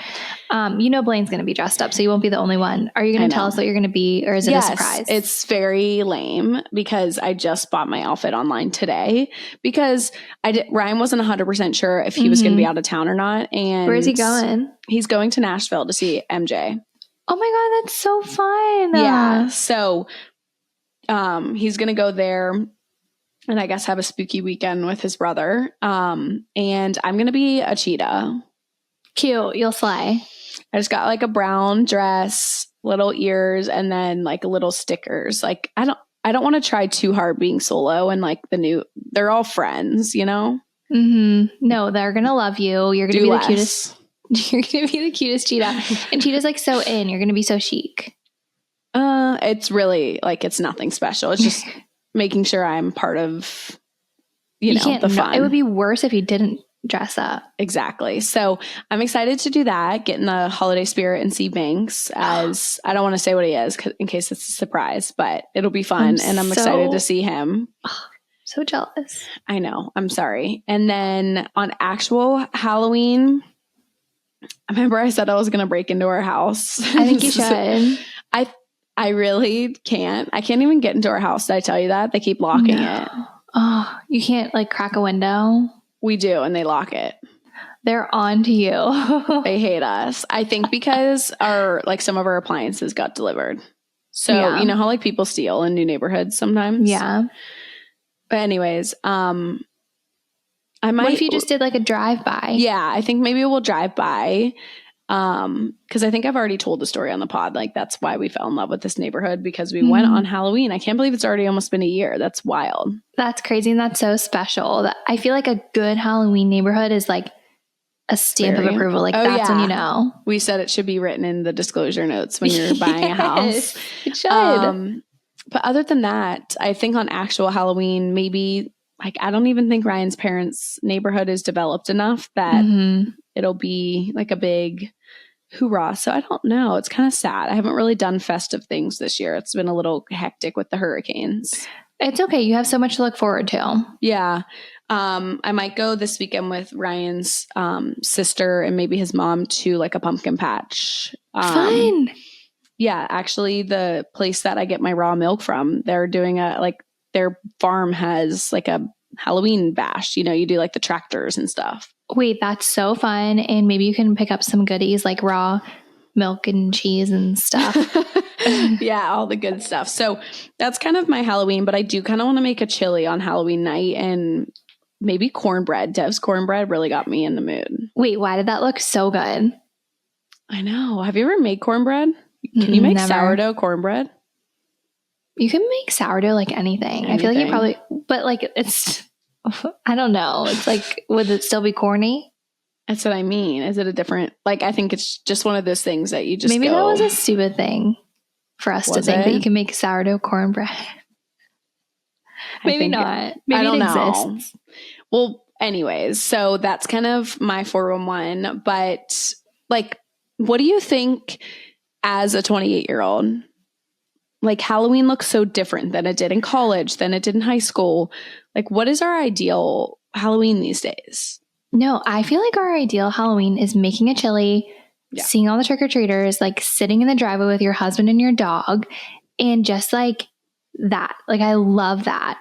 Blaine's going to be dressed up, so you won't be the only one. Are you going to tell us what you're going to be, or is it a surprise? It's very lame because I just bought my outfit online today because Ryan wasn't 100% sure if he was going to be out of town or not. And where is he going? He's going to Nashville to see MJ. Oh my God, that's so fun. Yeah. So he's going to go there and I guess have a spooky weekend with his brother. And I'm going to be a cheetah. Cute. You'll slay. I just got like a brown dress, little ears, and then like little stickers. Like I don't want to try too hard being solo and like they're all friends, you know? Mm-hmm. No, they're going to love you. You're going to be the cutest. You're going to be the cutest cheetah. And cheetah's like so in. You're going to be so chic. It's really like, it's nothing special. It's just making sure I'm part of, the fun. It would be worse if you didn't dress up. Exactly. So I'm excited to do that, get in the holiday spirit and see Banks as I don't want to say what he is in case it's a surprise, but it'll be fun. I'm excited to see him. So jealous. I know. I'm sorry. And then on actual Halloween, I remember I said I was going to break into our house. I think you should. I really can't. I can't even get into our house. Did I tell you that? They keep locking it. Oh, you can't like crack a window? We do, and they lock it. They're on to you. They hate us. I think because some of our appliances got delivered. So you know how like people steal in new neighborhoods sometimes? Yeah. But anyways, I might. What if you just did like a drive-by? Yeah, I think maybe we'll drive by. Because I think I've already told the story on the pod. Like that's why we fell in love with this neighborhood because we went on Halloween. I can't believe it's already almost been a year. That's wild. That's crazy. And that's so special. I feel like a good Halloween neighborhood is like a stamp of approval. Like that's when you know. We said it should be written in the disclosure notes when you're buying a house. It should. But other than that, I think on actual Halloween, maybe like I don't even think Ryan's parents' neighborhood is developed enough that it'll be like a big hoorah. So I don't know. It's kind of sad. I haven't really done festive things this year. It's been a little hectic with the hurricanes. It's okay. You have so much to look forward to. Yeah. I might go this weekend with Ryan's sister and maybe his mom to like a pumpkin patch. Fun. Yeah. Actually, the place that I get my raw milk from, they're doing their farm has like a Halloween bash. You do like the tractors and stuff. Wait, that's so fun. And maybe you can pick up some goodies like raw milk and cheese and stuff. Yeah, all the good stuff. So that's kind of my Halloween, but I do kind of want to make a chili on Halloween night and maybe cornbread. Dev's cornbread really got me in the mood. Wait, why did that look so good? I know. Have you ever made cornbread? Can you make sourdough cornbread? You can make sourdough like anything. I feel like you probably, but like it's, I don't know. It's like, would it still be corny? That's what I mean. Is it a different, I think it's just one of those things that you just maybe that was a stupid thing for us to think that you can make sourdough cornbread. Maybe not. Maybe it exists. Well, anyways, so that's kind of my 411. But what do you think as a 28-year-old? Like Halloween looks so different than it did in college, than it did in high school. Like what is our ideal Halloween these days? No, I feel like our ideal Halloween is making a chili, seeing all the trick-or-treaters, like sitting in the driveway with your husband and your dog, and just like that. Like I love that.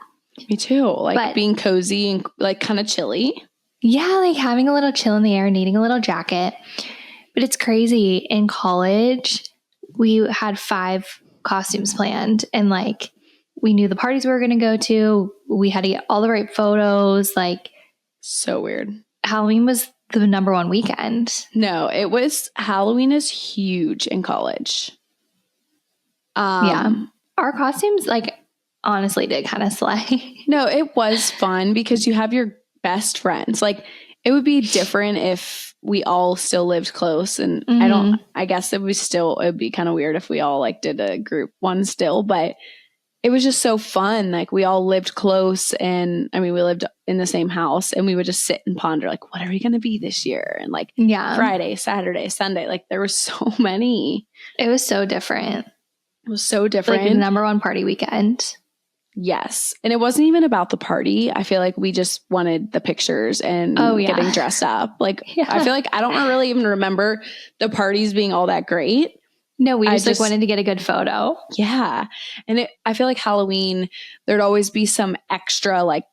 Me too. But being cozy and like kind of chilly. Yeah, like having a little chill in the air, needing a little jacket. But it's crazy. In college, we had 5 costumes planned and like we knew the parties we were going to go to. We had to get all the right photos. Like so weird. Halloween was the number one weekend. No, it was. Halloween is huge in college. Yeah. Our costumes honestly did kind of slay. No, it was fun because you have your best friends. Like it would be different if we all still lived close and I guess it would be kind of weird if we all did a group one still, but it was just so fun. Like we all lived close and we lived in the same house and we would just sit and ponder what are we going to be this year? And Friday, Saturday, Sunday, there were so many. It was so different. It was so different. The number one party weekend. Yes. And it wasn't even about the party. I feel like we just wanted the pictures and getting dressed up. Like, I feel like I don't really even remember the parties being all that great. No, we just wanted to get a good photo. Yeah. And I feel like Halloween, there'd always be some extra like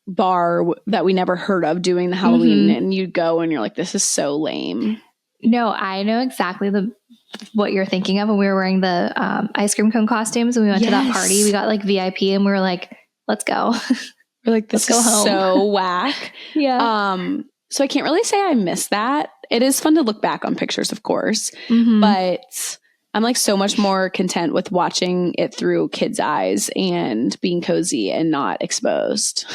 bar that we never heard of doing the Halloween. And you'd go and you're like, this is so lame. No, I know exactly what you're thinking of. When we were wearing the ice cream cone costumes and we went to that party, we got like VIP and we were like, let's go. We're like, this is so whack. Yeah. So I can't really say I miss that. It is fun to look back on pictures, of course, but I'm like so much more content with watching it through kids' eyes and being cozy and not exposed.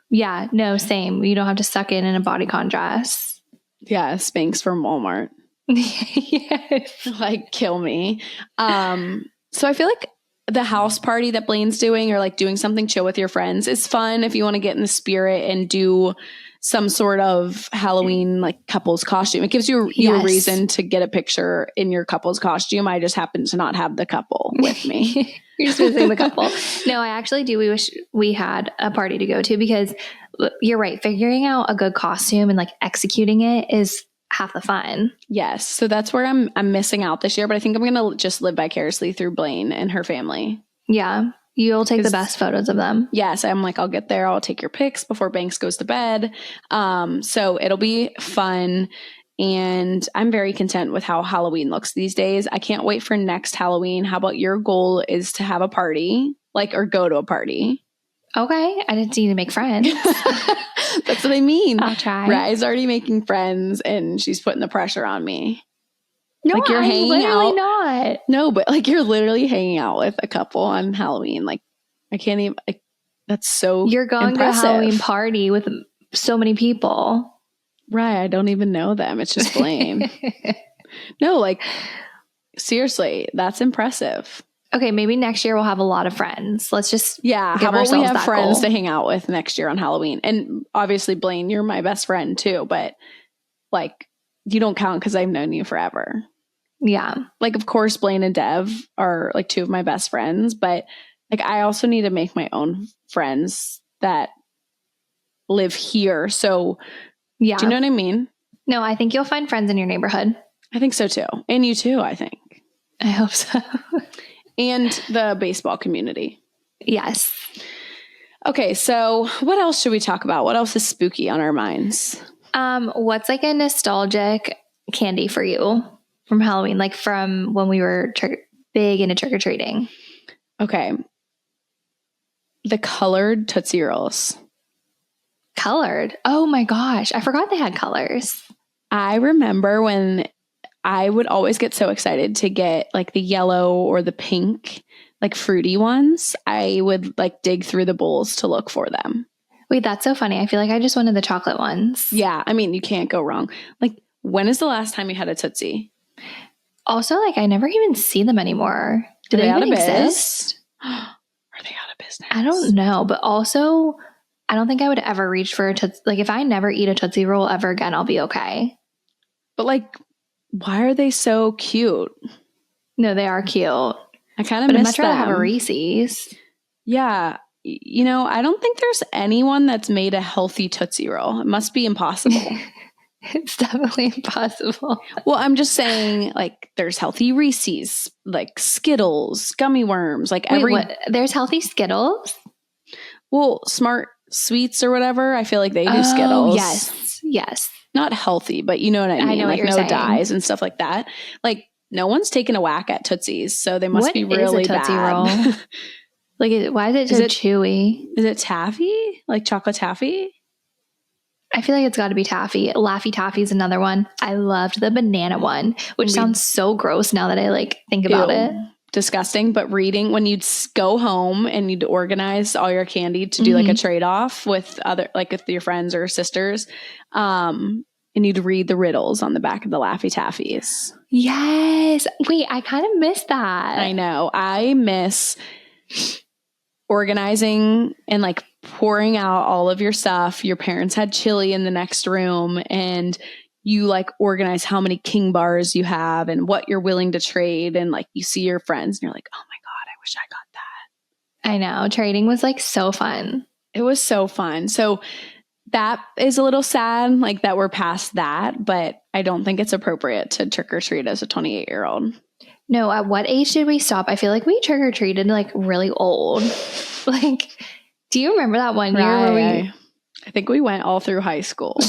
Yeah, no, same. You don't have to suck in a bodycon dress. Yeah, Spanx from Walmart. Yes. Like, kill me. So I feel like the house party that Blaine's doing, or like doing something chill with your friends, is fun if you want to get in the spirit and do some sort of Halloween like couple's costume. It gives you a reason to get a picture in your couple's costume. I just happen to not have the couple with me. You're just missing the couple. No, I actually do. We wish we had a party to go to, because you're right. Figuring out a good costume and like executing it is half the fun. Yes. So that's where I'm missing out this year, but I think I'm going to just live vicariously through Blaine and her family. Yeah. You'll take the best photos of them. Yes. I'm like, I'll get there. I'll take your pics before Banks goes to bed. So it'll be fun. And I'm very content with how Halloween looks these days. I can't wait for next Halloween. How about your goal is to have a party, like, or go to a party? Okay. I didn't need to make friends. That's what I mean. I'll try. Rye's already making friends and she's putting the pressure on me. No, like you're hanging literally out. Not. No, but like you're literally hanging out with a couple on Halloween. Like, I can't even. Like, that's so. You're going impressive. to a Halloween party with so many people. Right. I don't even know them. It's just Blaine. No, like, seriously, that's impressive. Okay, maybe next year we'll have a lot of friends. Let's just how about we have friends to hang out with next year on Halloween? And obviously, Blaine, you're my best friend too, but like, you don't count because I've known you forever. Yeah. Like, of course, Blaine and Dev are like two of my best friends, but like, I also need to make my own friends that live here. So, yeah. Do you know what I mean? No, I think you'll find friends in your neighborhood. I think so too. And you too, I think. I hope so. And the baseball community. Yes. Okay, so what else should we talk about? What else is spooky on our minds? What's like a nostalgic candy for you from Halloween, like from when we were big into trick-or-treating? Okay. The colored Tootsie Rolls. Colored? Oh my gosh. I forgot they had colors. I remember when I would always get so excited to get like the yellow or the pink, like fruity ones. I would like dig through the bowls to look for them. Wait, that's so funny. I feel like I just wanted the chocolate ones. Yeah. I mean, you can't go wrong. Like, when is the last time you had a Tootsie? Also, like, I never even see them anymore. Do they even exist? Are they out of business? I don't know. But also, I don't think I would ever reach for a Tootsie. Like, if I never eat a Tootsie Roll ever again, I'll be okay. But like, why are they so cute? No, they are cute. I kind of miss them. But I'd much rather have a Reese's. Yeah. You know, I don't think there's anyone that's made a healthy Tootsie Roll. It must be impossible. It's definitely impossible. Well, I'm just saying, like, there's healthy Reese's, like Skittles, gummy worms, like there's healthy Skittles? Well, Smart Sweets or whatever. I feel like they do Skittles. Yes. Not healthy, but you know what I mean. I know like what you're saying. Dyes and stuff like that. Like, no one's taken a whack at Tootsies, so they must be really is a Tootsie bad. Roll? Like, why is it so chewy? Is it taffy? Like chocolate taffy? I feel like it's got to be taffy. Laffy Taffy is another one. I loved the banana one, which sounds so gross now that I like think about it. Disgusting. But reading, when you'd go home and you'd organize all your candy to do like a trade-off with other, like with your friends or sisters, and you'd read the riddles on the back of the Laffy Taffies. Yes. Wait, I kind of miss that. I know. I miss organizing and like pouring out all of your stuff. Your parents had chili in the next room and you like organize how many King bars you have and what you're willing to trade. And like you see your friends and you're like, oh my God, I wish I got that. I know. Trading was like so fun. It was so fun. So that is a little sad, like that we're past that, but I don't think it's appropriate to trick or treat as a 28-year-old. No, at what age did we stop? I feel like we trick or treated like really old. Like, do you remember that one year where I think we went all through high school.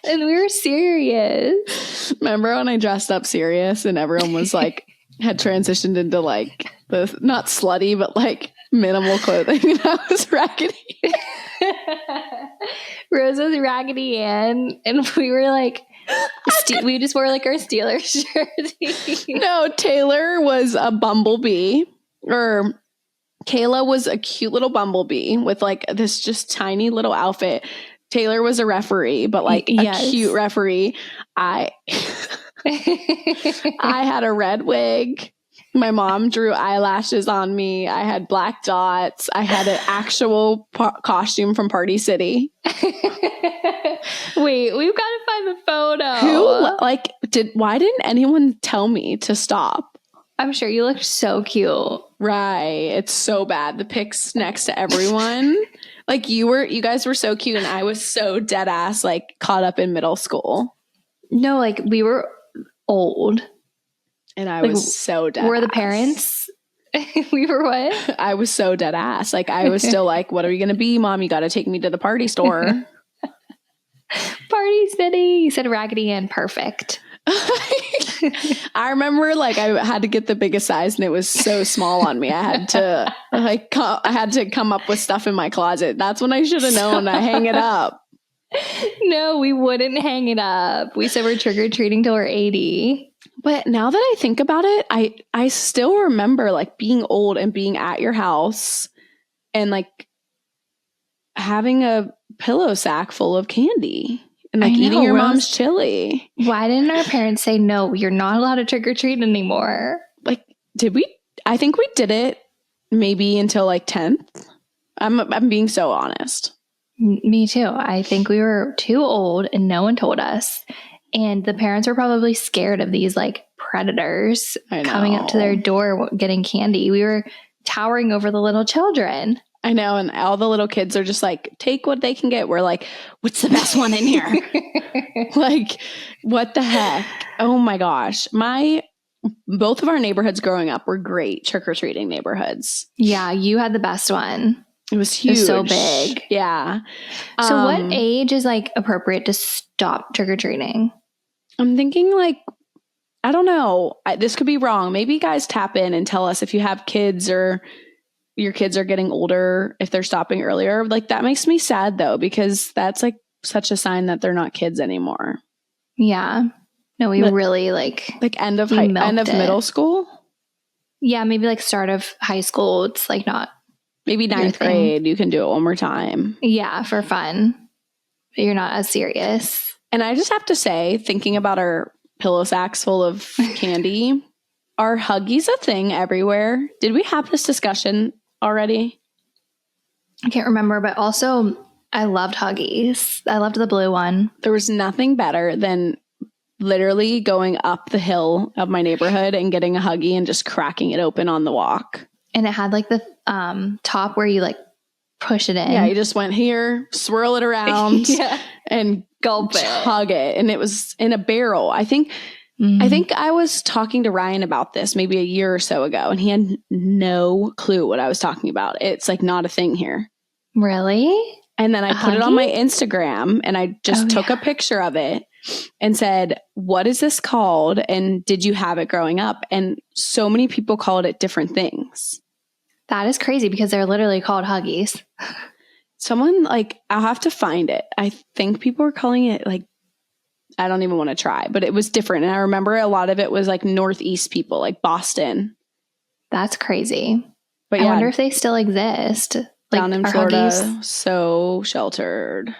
and we were serious. Remember when I dressed up serious and everyone was like, had transitioned into like the, not slutty, but like minimal clothing, and I was Raggedy. Rose was Raggedy Ann, and we were like, we just wore like our Steelers jersey. No, Taylor was a bumblebee, or Kayla was a cute little bumblebee with like this just tiny little outfit. Taylor was a referee, but like a cute referee. I had a red wig. My mom drew eyelashes on me. I had black dots. I had an actual costume from Party City. Wait, we've got to find the photo. Why didn't anyone tell me to stop? I'm sure you looked so cute. Right. It's so bad. The pics next to everyone. Like you guys were so cute and I was so dead ass, like caught up in middle school. No, like we were old. And I was so dead ass. Were the parents? We were what? I was so dead ass. Like I was still like, what are we going to be, Mom? You got to take me to the party store. Party City. You said Raggedy Ann. Perfect. I remember like I had to get the biggest size and it was so small on me. I had to come up with stuff in my closet. That's when I should have known to hang it up. No, we wouldn't hang it up. We said we're trick-or-treating till we're 80. But now that I think about it, I still remember like being old and being at your house and like having a pillow sack full of candy. And like eating your mom's chili. Why didn't our parents say, no, you're not allowed to trick or treat anymore? Like, did we? I think we did it maybe until like 10th. I'm being so honest. Me too. I think we were too old and no one told us. And the parents were probably scared of these like predators coming up to their door getting candy. We were towering over the little children. I know, and all the little kids are just like, take what they can get. We're like, what's the best one in here? Like, what the heck? Oh my gosh. Both of our neighborhoods growing up were great trick-or-treating neighborhoods. Yeah, you had the best one. It was huge. It was so big. Yeah. So what age is like appropriate to stop trick-or-treating? I'm thinking like, I don't know. This could be wrong. Maybe you guys tap in and tell us if you have kids or your kids are getting older, if they're stopping earlier. Like that makes me sad though, because that's like such a sign that they're not kids anymore. Yeah. No, we really like end of middle school. Yeah. Maybe like start of high school. It's like not maybe 9th grade. You can do it one more time. Yeah. For fun. But you're not as serious. And I just have to say, thinking about our pillow sacks full of candy, are Huggies a thing everywhere? Did we have this discussion already? I can't remember, but also I loved Huggies. I loved the blue one. There was nothing better than literally going up the hill of my neighborhood and getting a Huggie and just cracking it open on the walk. And it had like the top where you like push it in. Yeah, you just went here, swirl it around, and gulp it. Hug it. And it was in a barrel. I think I was talking to Ryan about this maybe a year or so ago, and he had no clue what I was talking about. It's like not a thing here. Really? And then I put it on my Instagram and I just took a picture of it and said, what is this called? And did you have it growing up? And so many people called it different things. That is crazy because they're literally called Huggies. Someone I'll have to find it. I think people were calling it I don't even want to try, but it was different. And I remember a lot of it was like Northeast people, like Boston. That's crazy. But I wonder if they still exist. Down in Florida, so sheltered.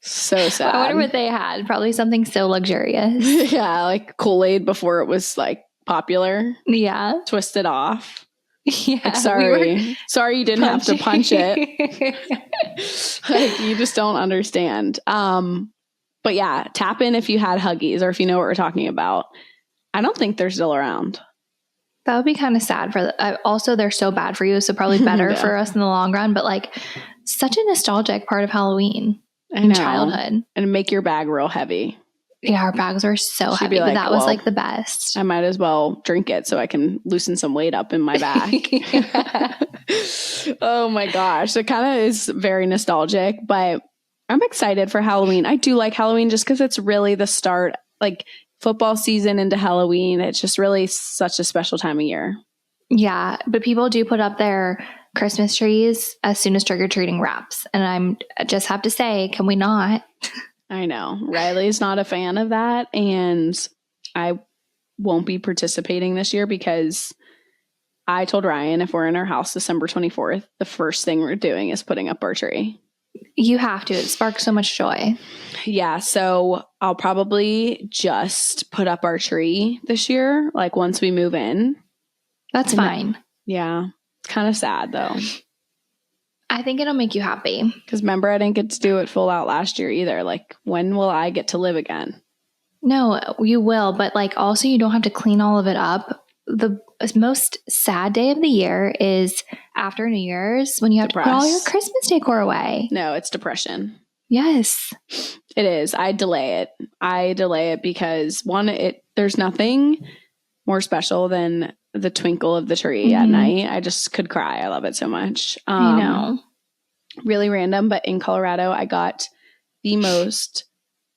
So sad. I wonder what they had. Probably something so luxurious. Yeah, like Kool-Aid before it was popular. Yeah. Twisted off. Yeah. Sorry you didn't have to punch it. You just don't understand. But yeah, tap in if you had Huggies or if you know what we're talking about. I don't think they're still around. That would be kind of sad for also they're so bad for you, so probably better for us in the long run, but like such a nostalgic part of Halloween in childhood. And make your bag real heavy. Yeah, our bags were so heavy, but that was like the best. I might as well drink it so I can loosen some weight up in my back. Oh my gosh. It kind of is very nostalgic, but I'm excited for Halloween. I do like Halloween just because it's really the start, like football season into Halloween. It's just really such a special time of year. Yeah, but people do put up their Christmas trees as soon as trick-or-treating wraps. And I just have to say, can we not? I know. Riley's not a fan of that. And I won't be participating this year because I told Ryan if we're in our house December 24th, the first thing we're doing is putting up our tree. You have to. It sparks so much joy. Yeah. So I'll probably just put up our tree this year, like once we move in. That's fine. Yeah. It's kind of sad though. I think it'll make you happy. Because remember, I didn't get to do it full out last year either. Like, when will I get to live again? No, you will. But like, also, you don't have to clean all of it up. The most sad day of the year is after New Year's when you have to put all your Christmas decor away. No, it's depression. Yes. It is. I delay it because there's nothing more special than the twinkle of the tree at night. I just could cry. I love it so much. I know. Really random, but in Colorado, I got the most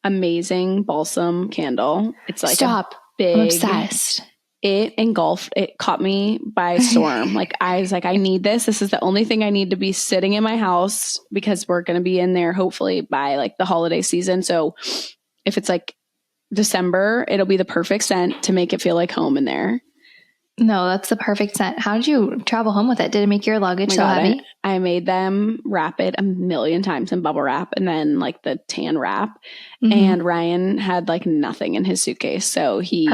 amazing balsam candle. It's like a big. I'm obsessed. It engulfed. It caught me by storm. Like I was like, I need this. This is the only thing I need to be sitting in my house because we're going to be in there hopefully by like the holiday season. So if it's like December, it'll be the perfect scent to make it feel like home in there. No, that's the perfect scent. How did you travel home with it? Did it make your luggage so heavy? I made them wrap it a million times in bubble wrap and then like the tan wrap. And Ryan had like nothing in his suitcase. So he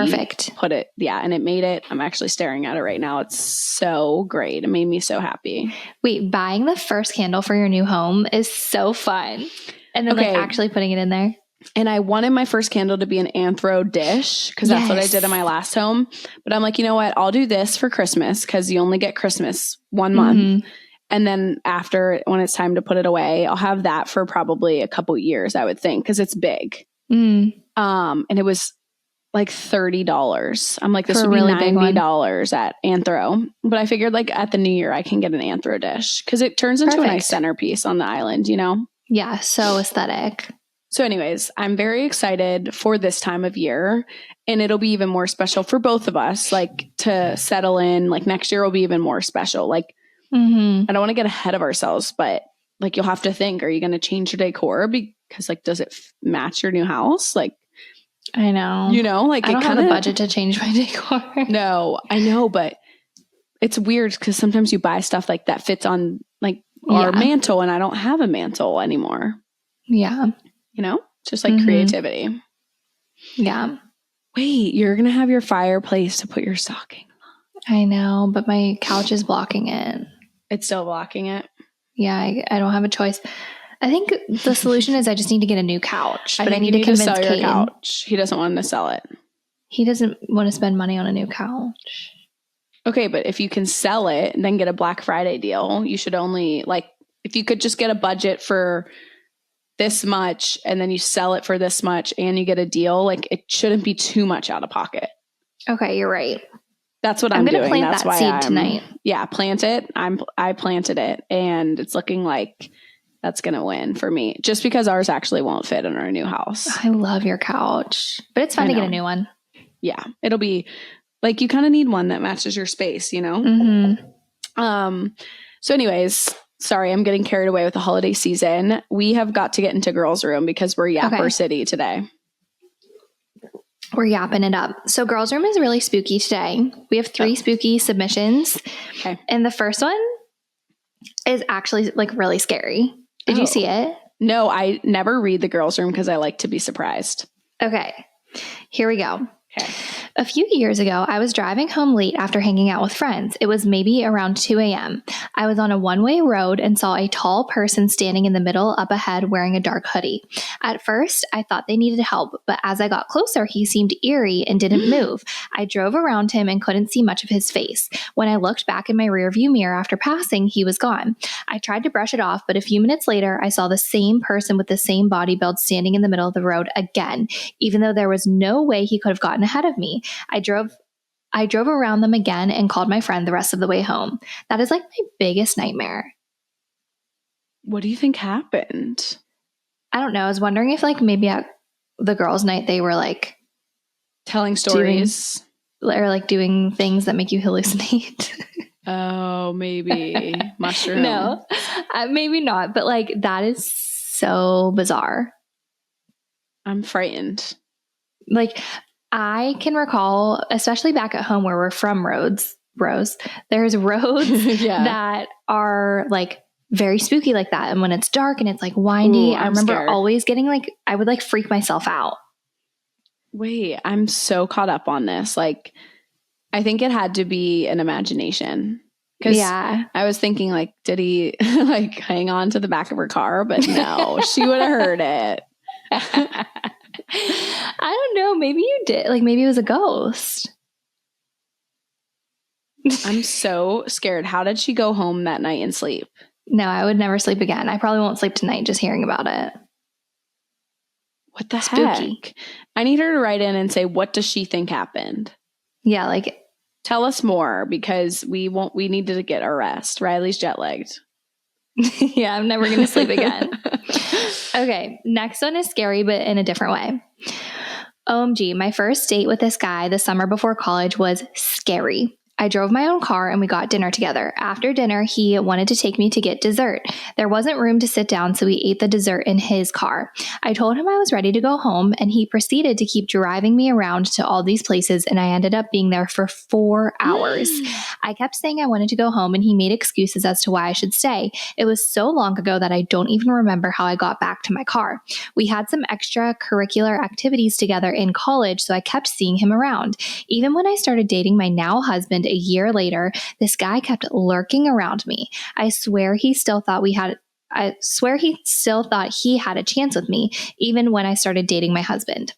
put it. Yeah. And it made it. I'm actually staring at it right now. It's so great. It made me so happy. Wait, buying the first candle for your new home is so fun. And then like actually putting it in there. And I wanted my first candle to be an anthro dish because that's what I did in my last home. But I'm like, you know what? I'll do this for Christmas because you only get Christmas 1 month. And then after, when it's time to put it away, I'll have that for probably a couple years, I would think, because it's big. And it was like $30. I'm like, this would be $90 at anthro. But I figured like at the new year, I can get an anthro dish because it turns into a nice centerpiece on the island, you know? Yeah, so aesthetic. So anyways, I'm very excited for this time of year and it'll be even more special for both of us, like to settle in, like next year will be even more special. Like, I don't want to get ahead of ourselves, but like, you'll have to think, are you going to change your decor? Because like, does it match your new house? Like, I know, you know, like I don't have the budget to change my decor. No, I know, but it's weird because sometimes you buy stuff like that fits on like our mantle and I don't have a mantle anymore. Yeah. You know, just like creativity. Yeah. Wait, you're going to have your fireplace to put your stocking on. I know, but my couch is blocking it. It's still blocking it? Yeah, I don't have a choice. I think the solution is I just need to get a new couch. But I need to convince sell your Caden. couch. He doesn't want to sell it. He doesn't want to spend money on a new couch. Okay, but if you can sell it and then get a Black Friday deal, you should only like, if you could just get a budget for this much and then you sell it for this much and you get a deal, like it shouldn't be too much out of pocket. Okay, you're right. That's what I'm doing. I'm going to plant That's that seed tonight. Yeah, plant it. I planted it and it's looking like that's going to win for me just because ours actually won't fit in our new house. I love your couch, but it's fun to get a new one. Yeah, it'll be like, you kind of need one that matches your space, you know? So anyways, sorry, I'm getting carried away with the holiday season. We have got to get into girls' room because we're Yapper City today. We're yapping it up. So girls' room is really spooky today. We have 3 spooky submissions. Okay. And the first one is actually like really scary. Did you see it? No, I never read the girls' room because I like to be surprised. Okay. Here we go. Okay. A few years ago, I was driving home late after hanging out with friends. It was maybe around 2 a.m. I was on a one-way road and saw a tall person standing in the middle up ahead wearing a dark hoodie. At first, I thought they needed help, but as I got closer, he seemed eerie and didn't move. I drove around him and couldn't see much of his face. When I looked back in my rearview mirror after passing, he was gone. I tried to brush it off, but a few minutes later, I saw the same person with the same body build standing in the middle of the road again, even though there was no way he could have gotten ahead of me. I drove around them again and called my friend the rest of the way home. That is like my biggest nightmare. What do you think happened? I don't know. I was wondering if like maybe at the girls' night they were like telling stories or like doing things that make you hallucinate. Oh, maybe mushroom. No, maybe not. But like that is so bizarre. I'm frightened. Like I can recall, especially back at home where we're from Rose, there's roads that are like very spooky like that. And when it's dark and it's like windy, I remember scared. Always getting like, I would like freak myself out. Wait, I'm so caught up on this. Like, I think it had to be an imagination. Yeah. I was thinking like, did he like hang on to the back of her car? But no, she would have heard it. I don't know. Maybe you did. Like maybe it was a ghost. I'm so scared. How did she go home that night and sleep? No, I would never sleep again. I probably won't sleep tonight just hearing about it. What the heck? I need her to write in and say, what does she think happened? Yeah, like tell us more because we need to get our rest. Ryleigh's jet lagged. Yeah, I'm never going to sleep again. Okay, next one is scary, but in a different way. OMG, my first date with this guy the summer before college was scary. I drove my own car and we got dinner together. After dinner, he wanted to take me to get dessert. There wasn't room to sit down, so we ate the dessert in his car. I told him I was ready to go home, and he proceeded to keep driving me around to all these places, and I ended up being there for 4 hours. I kept saying I wanted to go home, and he made excuses as to why I should stay. It was so long ago that I don't even remember how I got back to my car. We had some extracurricular activities together in college, so I kept seeing him around. Even when I started dating my now husband a year later, this guy kept lurking around me. I swear he still thought he had a chance with me, even when I started dating my husband.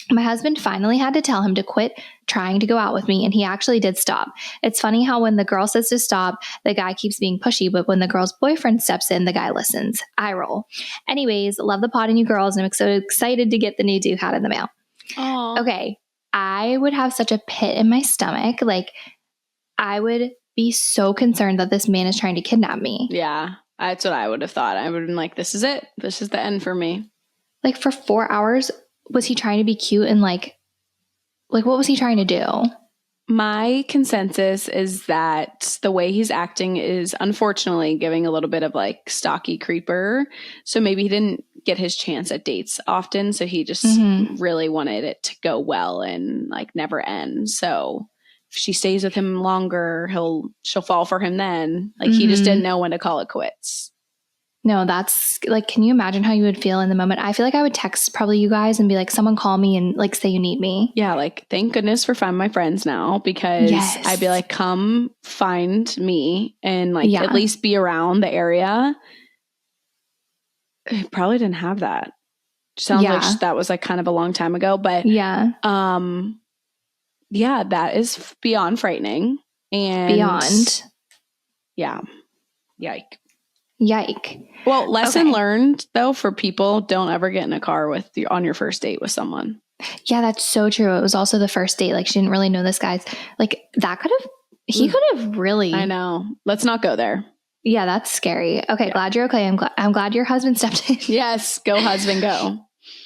My husband finally had to tell him to quit trying to go out with me, and he actually did stop. It's funny how when the girl says to stop, the guy keeps being pushy, but when the girl's boyfriend steps in, the guy listens. I roll. Anyways, love the pod and you girls, and I'm so excited to get the new do hat in the mail. Aww. Okay, I would have such a pit in my stomach. Like, I would be so concerned that this man is trying to kidnap me. Yeah, that's what I would have thought. I would have been like, this is it. This is the end for me. Like for 4 hours, was he trying to be cute and like what was he trying to do? My consensus is that the way he's acting is unfortunately giving a little bit of like stocky creeper. So maybe he didn't get his chance at dates often. So he just really wanted it to go well and like never end. So if she stays with him longer, she'll fall for him then. Like he just didn't know when to call it quits. No, that's like, can you imagine how you would feel in the moment? I feel like I would text probably you guys and be like, someone call me and like say you need me. Yeah, like thank goodness for Find My Friends now, because I'd be like, come find me and like at least be around the area. I probably didn't have that. Sounds like that was like kind of a long time ago, but yeah, that is beyond frightening. And beyond. Yeah. Yike. Well, lesson learned though for people, don't ever get in a car on your first date with someone. Yeah, that's so true. It was also the first date. Like she didn't really know this guy's like that he could have really. I know. Let's not go there. Yeah, that's scary. Okay, glad you're okay. I'm glad your husband stepped in. Yes, go husband, go.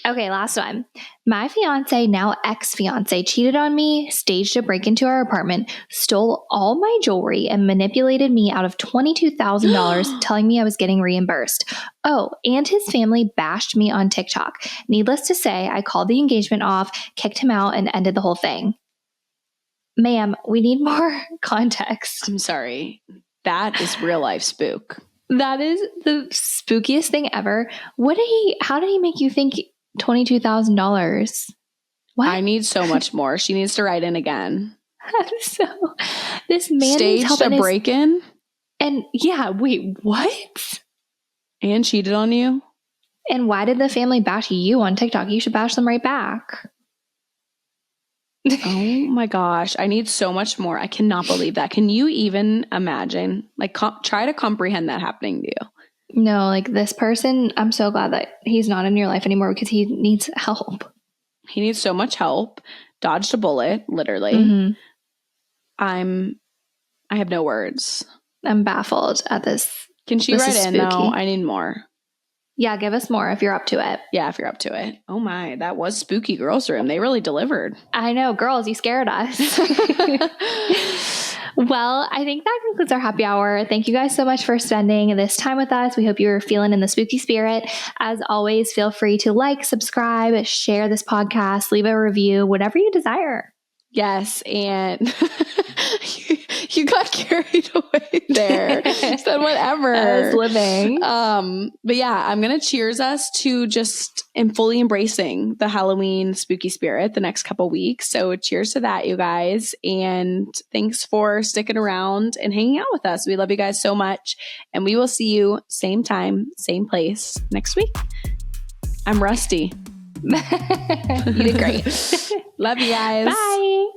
Okay, last one. My fiance, now ex-fiance, cheated on me, staged a break into our apartment, stole all my jewelry, and manipulated me out of $22,000, telling me I was getting reimbursed. Oh, and his family bashed me on TikTok. Needless to say, I called the engagement off, kicked him out, and ended the whole thing. Ma'am, we need more context. I'm sorry. That is real life spook. That is the spookiest thing ever. How did he make you think $22,000? What? I need so much more. She needs to write in again. So this man Staged a break-in? And yeah, wait, what? And cheated on you? And why did the family bash you on TikTok? You should bash them right back. Oh my gosh. I need so much more. I cannot believe that. Can you even imagine? Like, try to comprehend that happening to you. No, like this person, I'm so glad that he's not in your life anymore because he needs help. He needs so much help. Dodged a bullet, literally. Mm-hmm. I have no words. I'm baffled at this. Can she write in though? I need more. Yeah, give us more if you're up to it. Yeah, if you're up to it. Oh my, that was spooky girls room. They really delivered. I know, girls, you scared us. Well, I think that concludes our happy hour. Thank you guys so much for spending this time with us. We hope you're feeling in the spooky spirit. As always, feel free to like, subscribe, share this podcast, leave a review, whatever you desire. Yes, and you got carried away there. Said whatever. I was living. But yeah, I'm gonna cheers us to just fully embracing the Halloween spooky spirit the next couple weeks. So cheers to that, you guys. And thanks for sticking around and hanging out with us. We love you guys so much. And we will see you same time, same place next week. I'm rusty. You did great. Love you guys. Bye.